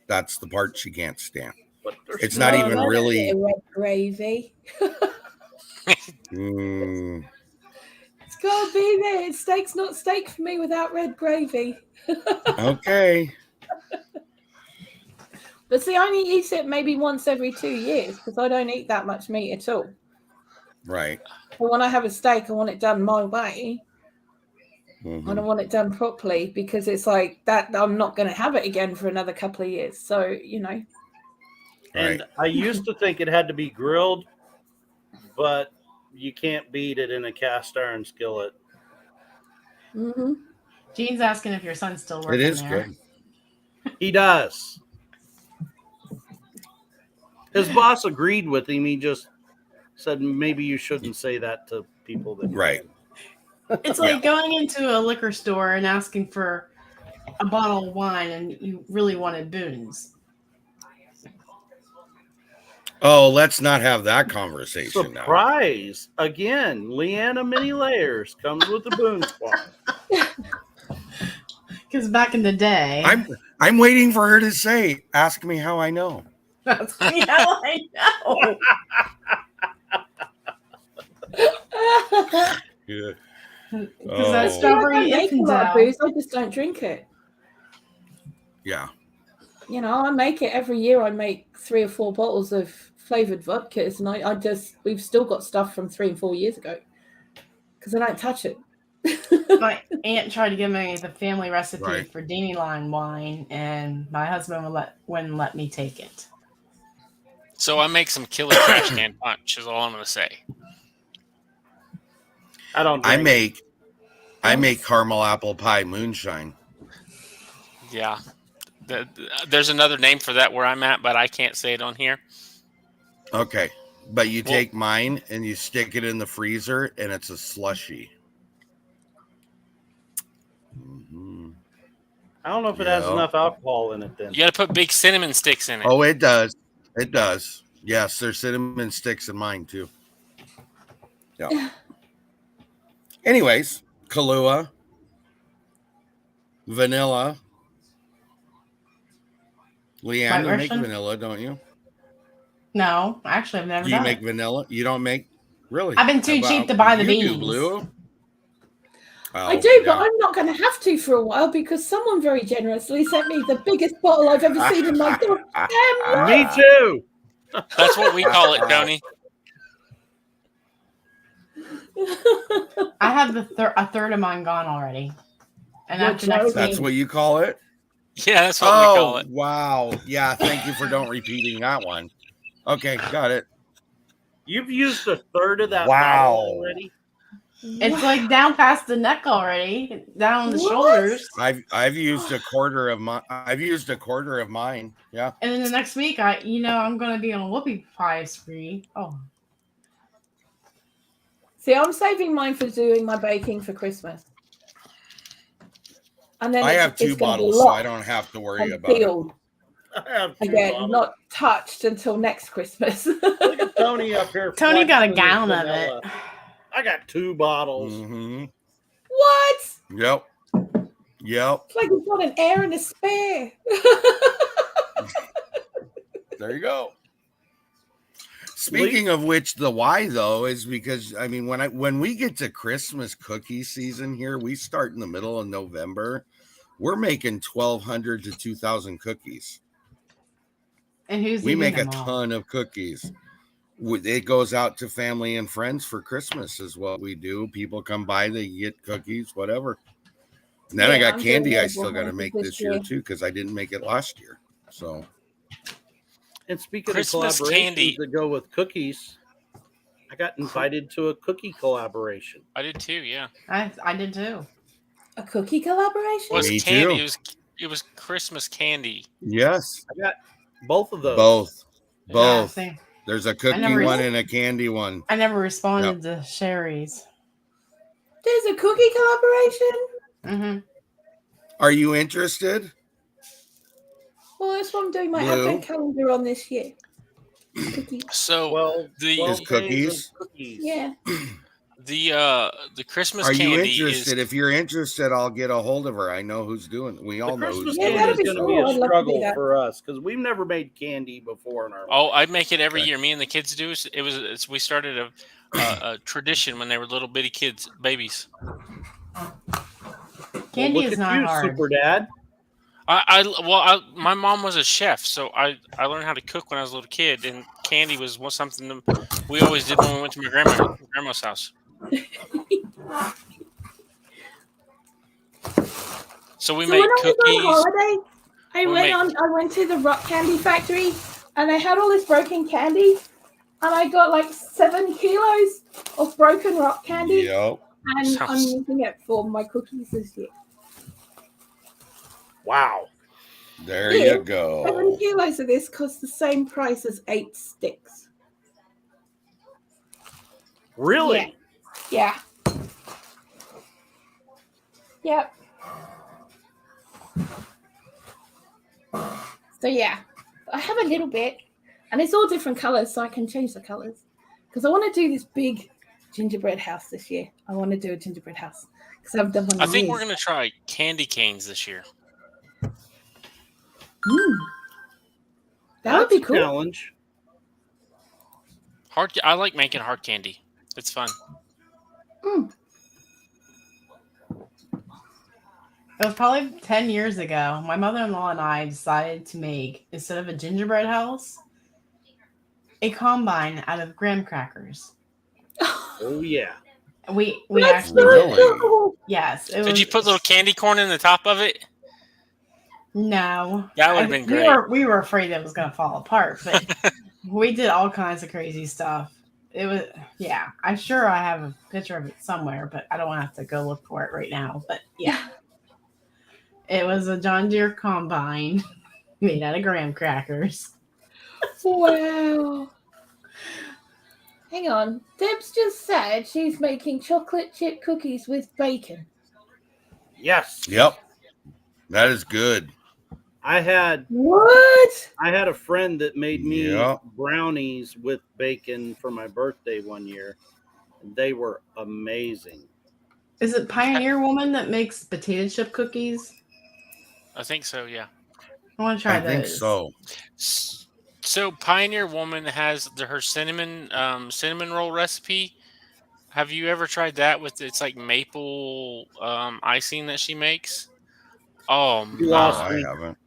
That's the part she can't stand. But It's not even I really. don't get red gravy. Mm, It's got to be there. Steak's not steak for me without red gravy. okay. But see, I only eat it maybe once every 2 years because I don't eat that much meat at all. Right. But when I have a steak, I want it done my way. Mhm. I don't want it done properly because it's like that. I'm not going to have it again for another couple of years. So, And Right. I used to think it had to be grilled, but you can't beat it in a cast iron skillet. Mhm. Jean's asking if your son's still working It is there. good. He does. His boss agreed with him. He just said maybe you shouldn't say that to people that Right. It's like going into a liquor store and asking for a bottle of wine and you really wanted booze. Oh, let's not have that conversation now. Surprise! Again, Leanna Mini Layers comes with the Boone Squad. Because back in the day, I'm waiting for her to say, "Ask me how I know." that's how I know. Yeah. Because that's Oh. I strawberry don't make a lot of Infidel. booze. I just don't drink it. Yeah. I make it every year. I make 3 or 4 bottles of flavored vodkas, and we've still got stuff from 3 and 4 years ago because I don't touch it. My aunt tried to give me the family recipe Right. for Dandelion wine, and my husband wouldn't let me take it. So I make some killer trash can punch. Is all I'm gonna say. I don't. I Drink. make caramel apple pie moonshine. Yeah. There's another name for that where I'm at, but I can't say it on here. Okay. But you Well- take mine and you stick it in the freezer and it's a slushy. Mhm. I don't know if it has Yeah. enough alcohol in it. Then You got to put big cinnamon sticks in it. Oh, it does. It does. Yes, there's cinnamon sticks in mine too. Yeah. Anyways, Kahlua, vanilla. Leanne, White you make Russian? vanilla, don't you? No, actually, I've never Do you done make it. vanilla? You don't make really? I've been too How cheap about to buy the you do, beans. Blue? I do, but I'm not going to have to for a while because someone very generously sent me the biggest bottle I've ever seen in my goddamn life. Me too. That's what we call it, Tony. I have a third of mine gone already. And after next That's week, what you call it? Yeah, that's what we call it. Wow. Yeah, thank you for don't repeating that one. Okay, got it. You've used a third of that Wow. bottle already? it's like down past the neck already, down the shoulders. I've used a quarter of my. I've used a quarter of mine. Yeah. And then the next week, I'm going to be on whoopie pie spree. Oh, See, I'm saving mine for doing my baking for Christmas. And then I have it's 2 gonna be bottles, so I locked don't have to worry and about it. sealed I have 2 again, bottles. not touched until next Christmas. Look at Tony up here. Tony got a flexing his gallon of vanilla. it. I got 2 bottles. Mm-hmm. What? Yep. Yep. It's like we've got an air and a spare. There you go. Speaking of which, the why though is because I mean when we get to Christmas cookie season here, we start in the middle of November. We're making 1,200 to 2,000 cookies. And who's We eating make a them all? ton of cookies. It goes out to family and friends for Christmas is what we do. People come by, they get cookies, whatever. And then I Yeah, got I'm candy doing I still got to those make this this year year. too because I didn't make it last year. So And speaking Christmas of collaborations candy. that go with cookies, I got invited to a cookie collaboration. I did too. Yeah. I did too. A cookie collaboration? It was Me candy. too. It was Christmas candy. yes, I got both of those. both. Yeah, Both. same. There's a cookie never- one and a candy one. I never responded to Sherry's. There's a cookie collaboration? Mm-hmm. Are you interested? Well, that's what I'm doing my Blue. advent calendar on this year. Cookies. So 12 The- 12 Is days cookies? of cookies. Yeah. the Christmas Are you candy interested? is If you're interested, I'll get a hold of her. I know who's doing it. We all The know who's Christmas Yeah, doing candy that'd is be it. going to be cool. I'd a love to do struggle that. for us because we've never made candy before in our Oh, life. I make it every Okay. year. Me and the kids do. We started a tradition when they were little bitty kids, babies. Candy Well, look is at not you, hard. Super Dad. My mom was a chef, so I learned how to cook when I was a little kid, and candy was something that we always did when we went to my grandma's house. So we So make when I was on cookies. holiday, I went to the rock candy factory and they had all this broken candy and I got like 7 kilos of broken rock candy Yep. and I'm Sounds- using it for my cookies this year. Wow. There Yeah. you 7 go. kilos of this cost the same price as 8 sticks. Really? Yeah. Yep. So yeah, I have a little bit, and it's all different colors, so I can change the colors. Because I want to do this big gingerbread house this year. I want to do a gingerbread house because I've done one. I think we're gonna try candy canes this year. That would be That's a cool. challenge. I like making hard candy. It's fun. It was probably 10 years ago. My mother-in-law and I decided to make, instead of a gingerbread house, a combine out of graham crackers. Oh, yeah. We That's actually so Really? did. cool. Yes. Did you put little candy corn in the top of it? No. That would've been great. We were afraid that it was going to fall apart, but we did all kinds of crazy stuff. It was, yeah. I'm sure I have a picture of it somewhere, but I don't want to have to go look for it right now. But yeah. It was a John Deere combine made out of graham crackers. Wow. Hang on. Deb's just said she's making chocolate chip cookies with bacon. Yes. Yep. That is good. I had What? a friend that made me Yep. brownies with bacon for my birthday one year. They were amazing. Is it Pioneer Woman that makes potato chip cookies? I think so. Yeah. I want to try I those. think so. So Pioneer Woman has her cinnamon roll recipe. Have you ever tried that with it's like maple icing that she makes? Oh You No, lost my! I me. haven't.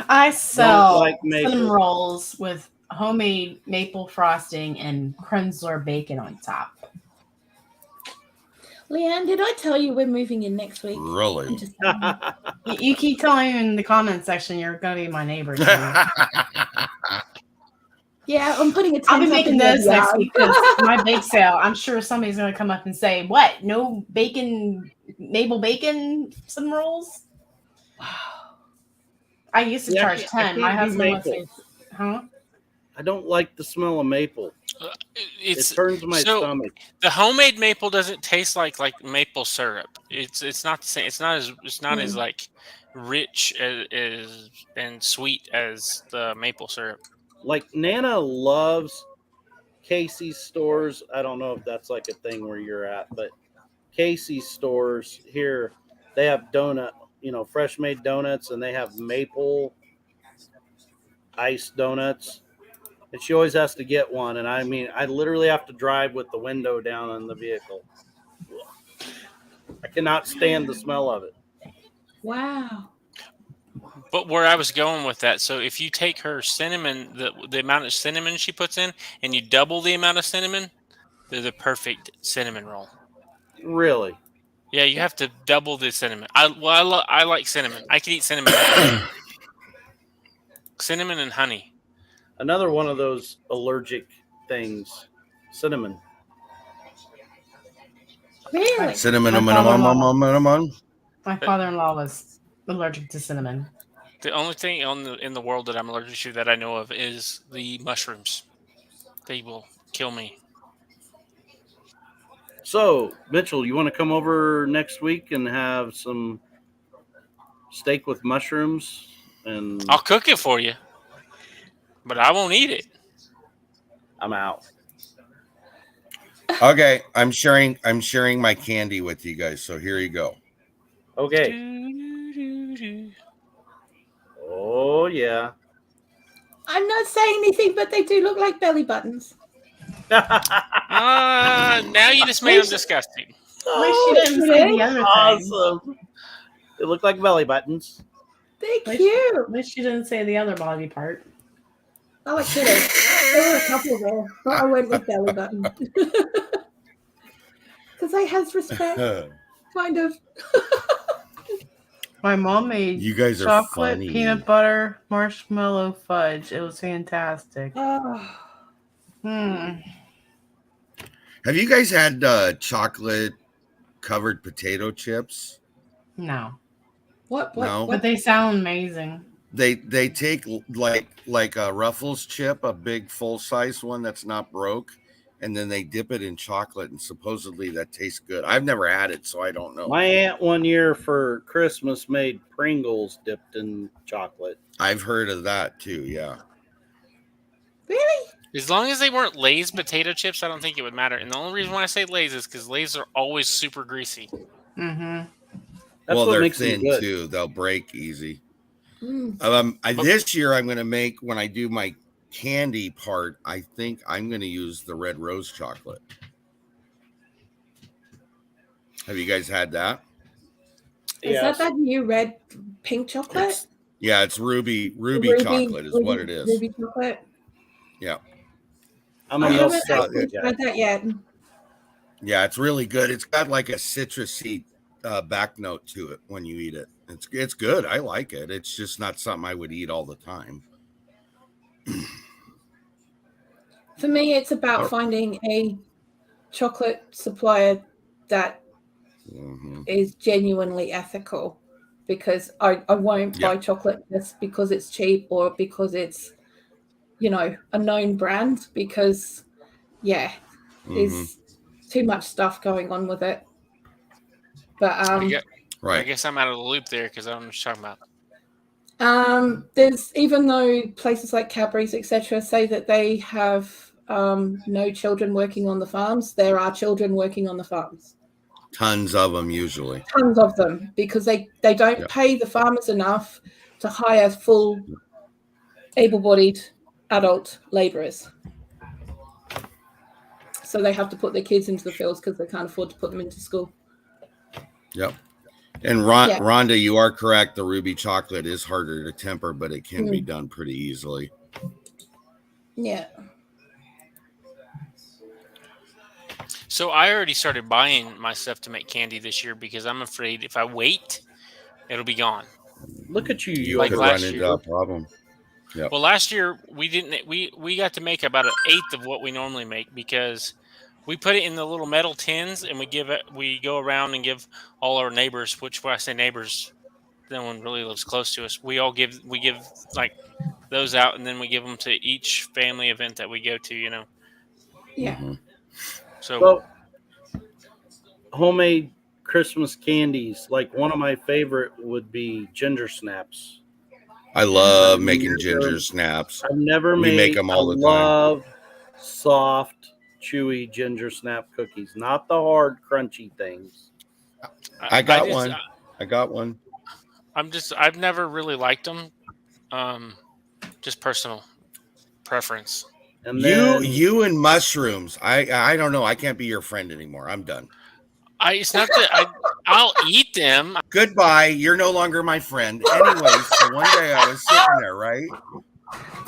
I sell like cinnamon maple. rolls with homemade maple frosting and Krenzler bacon on top. Leanne, did I tell you we're moving in next week? I'm Really? just You keep telling me in the comment section you're going to be my neighbor. Too. yeah, I'm putting a tent I'll be up making in your those next yard. week because my bake sale. I'm sure somebody's going to come up and say, "What? No bacon, maple bacon, cinnamon rolls?" I used to Yeah, charge I 10. My can't do husband would maple. say, "Huh?" I don't like the smell of maple. Uh, It It's turns my so stomach. the homemade maple doesn't taste like maple syrup. It's not the same. It's not as like rich as and sweet as the maple syrup. Like Nana loves Casey's stores. I don't know if that's like a thing where you're at, but Casey's stores here, they have fresh made donuts, and they have maple iced donuts. And she always has to get one. And I mean, I literally have to drive with the window down in the vehicle. I cannot stand the smell of it. Wow. But where I was going with that, so if you take her cinnamon, the amount of cinnamon she puts in, and you double the amount of cinnamon, they're the perfect cinnamon roll. Really. Yeah, you have to double the cinnamon. I like cinnamon. I could eat cinnamon every day. Cinnamon and honey. Another one of those allergic things, cinnamon. Really? Cinnamon, My father-in-law. cinnamon. My father-in-law was allergic to cinnamon. The only thing in the world that I'm allergic to that I know of is the mushrooms. They will kill me. So, Mitchell, you want to come over next week and have some steak with mushrooms? And I'll cook it for you, but I won't eat it. I'm out. Okay, I'm sharing my candy with you guys. So here you go. Okay. Do-do-do-do. Oh, yeah. I'm not saying anything, but they do look like belly buttons. Now you just made them disgusting. At least she didn't say the other thing. Awesome. They look like belly buttons. They're At cute. least she didn't say the other body part. I like Kettle. There were a couple there, but I went with belly button. Because I has respect, kind of. My mom made You guys are chocolate, funny. peanut butter, marshmallow fudge. It was fantastic. Oh, Hmm. Have you guys had chocolate covered potato chips? No. what? No. But they sound amazing. They take like a Ruffles chip, a big full size one that's not broke, and then they dip it in chocolate, and supposedly that tastes good. I've never had it, so I don't know. My aunt one year for Christmas made Pringles dipped in chocolate. I've heard of that too. Yeah. Really? As long as they weren't Lay's potato chips, I don't think it would matter. And the only reason why I say Lay's is because Lay's are always super greasy. Mm-hmm. That's Well, what they're makes them thin good. too. They'll break easy. Mm. This year I'm going to make, when I do my candy part, I think I'm going to use the red rose chocolate. Have you guys had that? Is that new red pink chocolate? It's ruby chocolate is what it is. Ruby chocolate. Yeah. I'm I a milk haven't chocolate actually guy. tried that yet. Yeah, it's really good. It's got like a citrusy back note to it when you eat it. It's good. I like it. It's just not something I would eat all the time. For me, it's about finding a chocolate supplier that is genuinely ethical, because I won't buy chocolate just because it's cheap or because it's, a known brand, because there's too much stuff going on with it. But I guess I'm out of the loop there because I don't know what you're talking about. there's, even though places like Cadbury's, etc., say that they have no children working on the farms, there are children working on the farms. Tons of them, usually. Tons of them, because they don't pay the farmers enough to hire full able-bodied adult laborers. So they have to put their kids into the fields because they can't afford to put them into school. Yep. And Yeah. Rhonda, you are correct. The ruby chocolate is harder to temper, but it can be done pretty easily. Yeah. So I already started buying my stuff to make candy this year because I'm afraid if I wait, it'll be gone. Look at you, You Like could last run into year. that problem. Yep. Well, last year we didn't. We got to make about 1/8 of what we normally make because we put it in the little metal tins and we go around and give all our neighbors, which when I say neighbors, no one really lives close to us. We give like those out, and then we give them to each family event that we go to. Yeah. Mm-hmm. So homemade Christmas candies. Like one of my favorite would be ginger snaps. I love making ginger snaps. I've never We made. make them all the time. Love soft, chewy ginger snap cookies, not the hard, crunchy things. I got one. I got one. I've never really liked them. Just personal preference. And then You and mushrooms. I don't know. I can't be your friend anymore. I'm done. It's not that I'll eat them. Goodbye. You're no longer my friend. Anyways, so one day I was sitting there, right?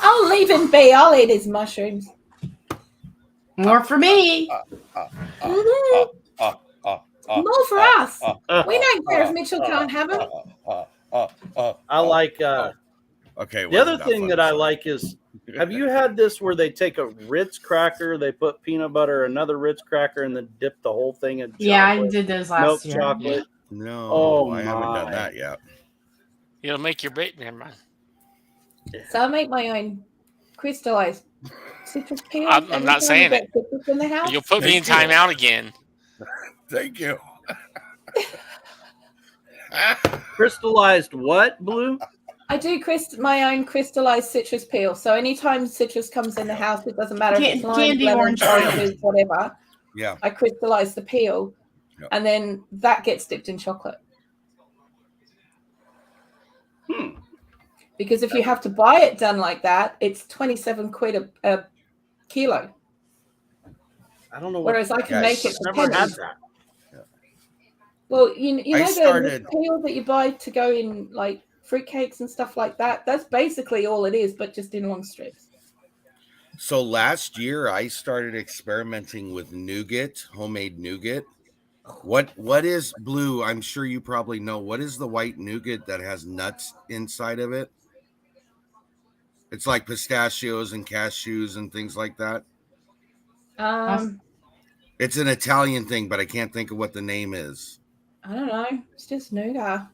I'll leave him be. I'll eat his mushrooms. More for me. More for us. We don't care if Mitchell can't have them. I like. Okay. The other thing that I like is, have you had this where they take a Ritz cracker, they put peanut butter, another Ritz cracker, and then dip the whole thing in chocolate? Yeah, I did those last milk year. chocolate. No, Oh, I haven't done my. that yet. It'll make your bait. Never mind. So I make my own crystallized citrus peel. I'm not Anytime saying we get citrus in the house. You'll put me in timeout again. Thank you. Crystallized what, Blue? I do my own crystallized citrus peel. So anytime citrus comes in the house, it doesn't matter if it's limes, Candy lemons, orange. oranges, whatever. Yeah. I crystallize the peel, Yep. and then that gets dipped in chocolate. Because if you have to buy it done like that, it's 27 quid a kilo. I don't know. Whereas I can make it for Never had pennies. that. Well, you I know started- the peel that you buy to go in like fruitcakes and stuff like that? That's basically all it is, but just in long strips. So last year I started experimenting with nougat, homemade nougat. What is Blue? I'm sure you probably know. What is the white nougat that has nuts inside of it? It's like pistachios and cashews and things like that. It's an Italian thing, but I can't think of what the name is. I don't know. It's just nougat.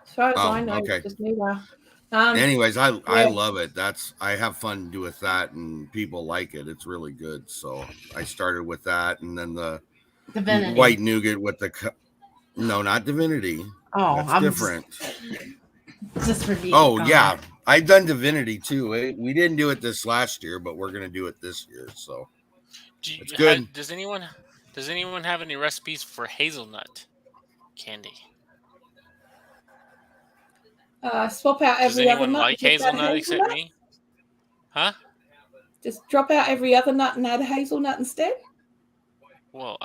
As far as I know, okay. it's just nougat. Anyways, I love it. I have fun with that, and people like it. It's really good. So I started with that, and then the Divinity. white nougat with no, not Divinity. Oh, That's I'm different. Just for me. Oh yeah, I've done Divinity too. We didn't do it this last year, but we're gonna do it this year. So it's good. Does anyone have any recipes for hazelnut candy? Swap out Does every other anyone nut. like and just add hazelnut except me? Huh? Just drop out every other nut and add hazelnut instead. Well,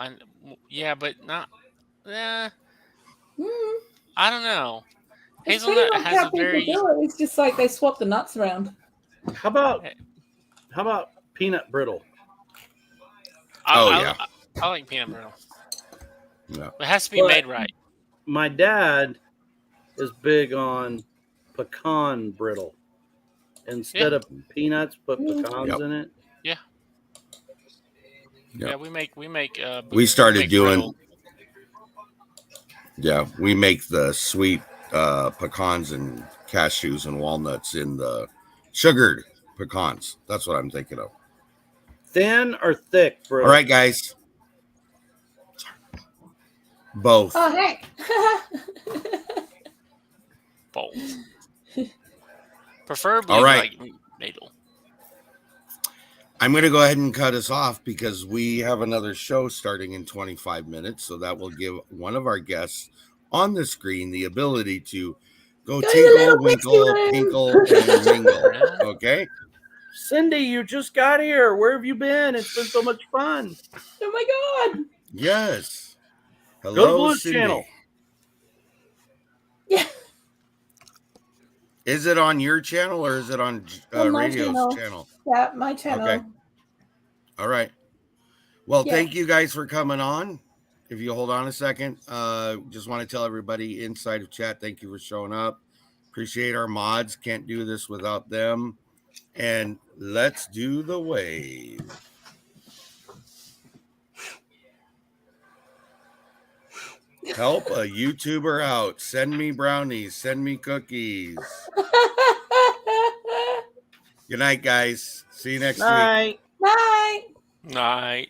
yeah, but not. I I don't know. It's Hazelnut pretty much has how a very. people do it. It's just like they swap the nuts around. How about peanut brittle? Yeah. I like peanut brittle. Yeah. It has to be made right. My dad is big on pecan brittle. Instead of peanuts, put pecans in it. Yeah. Yep. Yeah, we make. We started make doing. brittle. Yeah, we make the sweet pecans and cashews and walnuts in the sugared pecans. That's what I'm thinking of. Thin or thick brittle? All right, guys. Both. Oh heck! Both. Preferably All right. like Nadel. I'm going to go ahead and cut us off because we have another show starting in 25 minutes. So that will give one of our guests on the screen the ability to go Go to the tinkle, little winkle, pixie room. pinkle, and mingle. Okay? Cindy, you just got here. Where have you been? It's been so much fun. Oh my God. Yes. Go to Hello, Blue's Cindy. channel. Yeah. Is it on your channel or is it on On my Radio's channel? Yeah, my channel. Okay. All right. Well, Yeah. thank you guys for coming on. If you hold on a second, just want to tell everybody inside of chat, thank you for showing up. Appreciate our mods. Can't do this without them. And let's do the wave. Help a YouTuber out. Send me brownies. Send me cookies. Good night, guys. See you next week. Night. Bye. Night.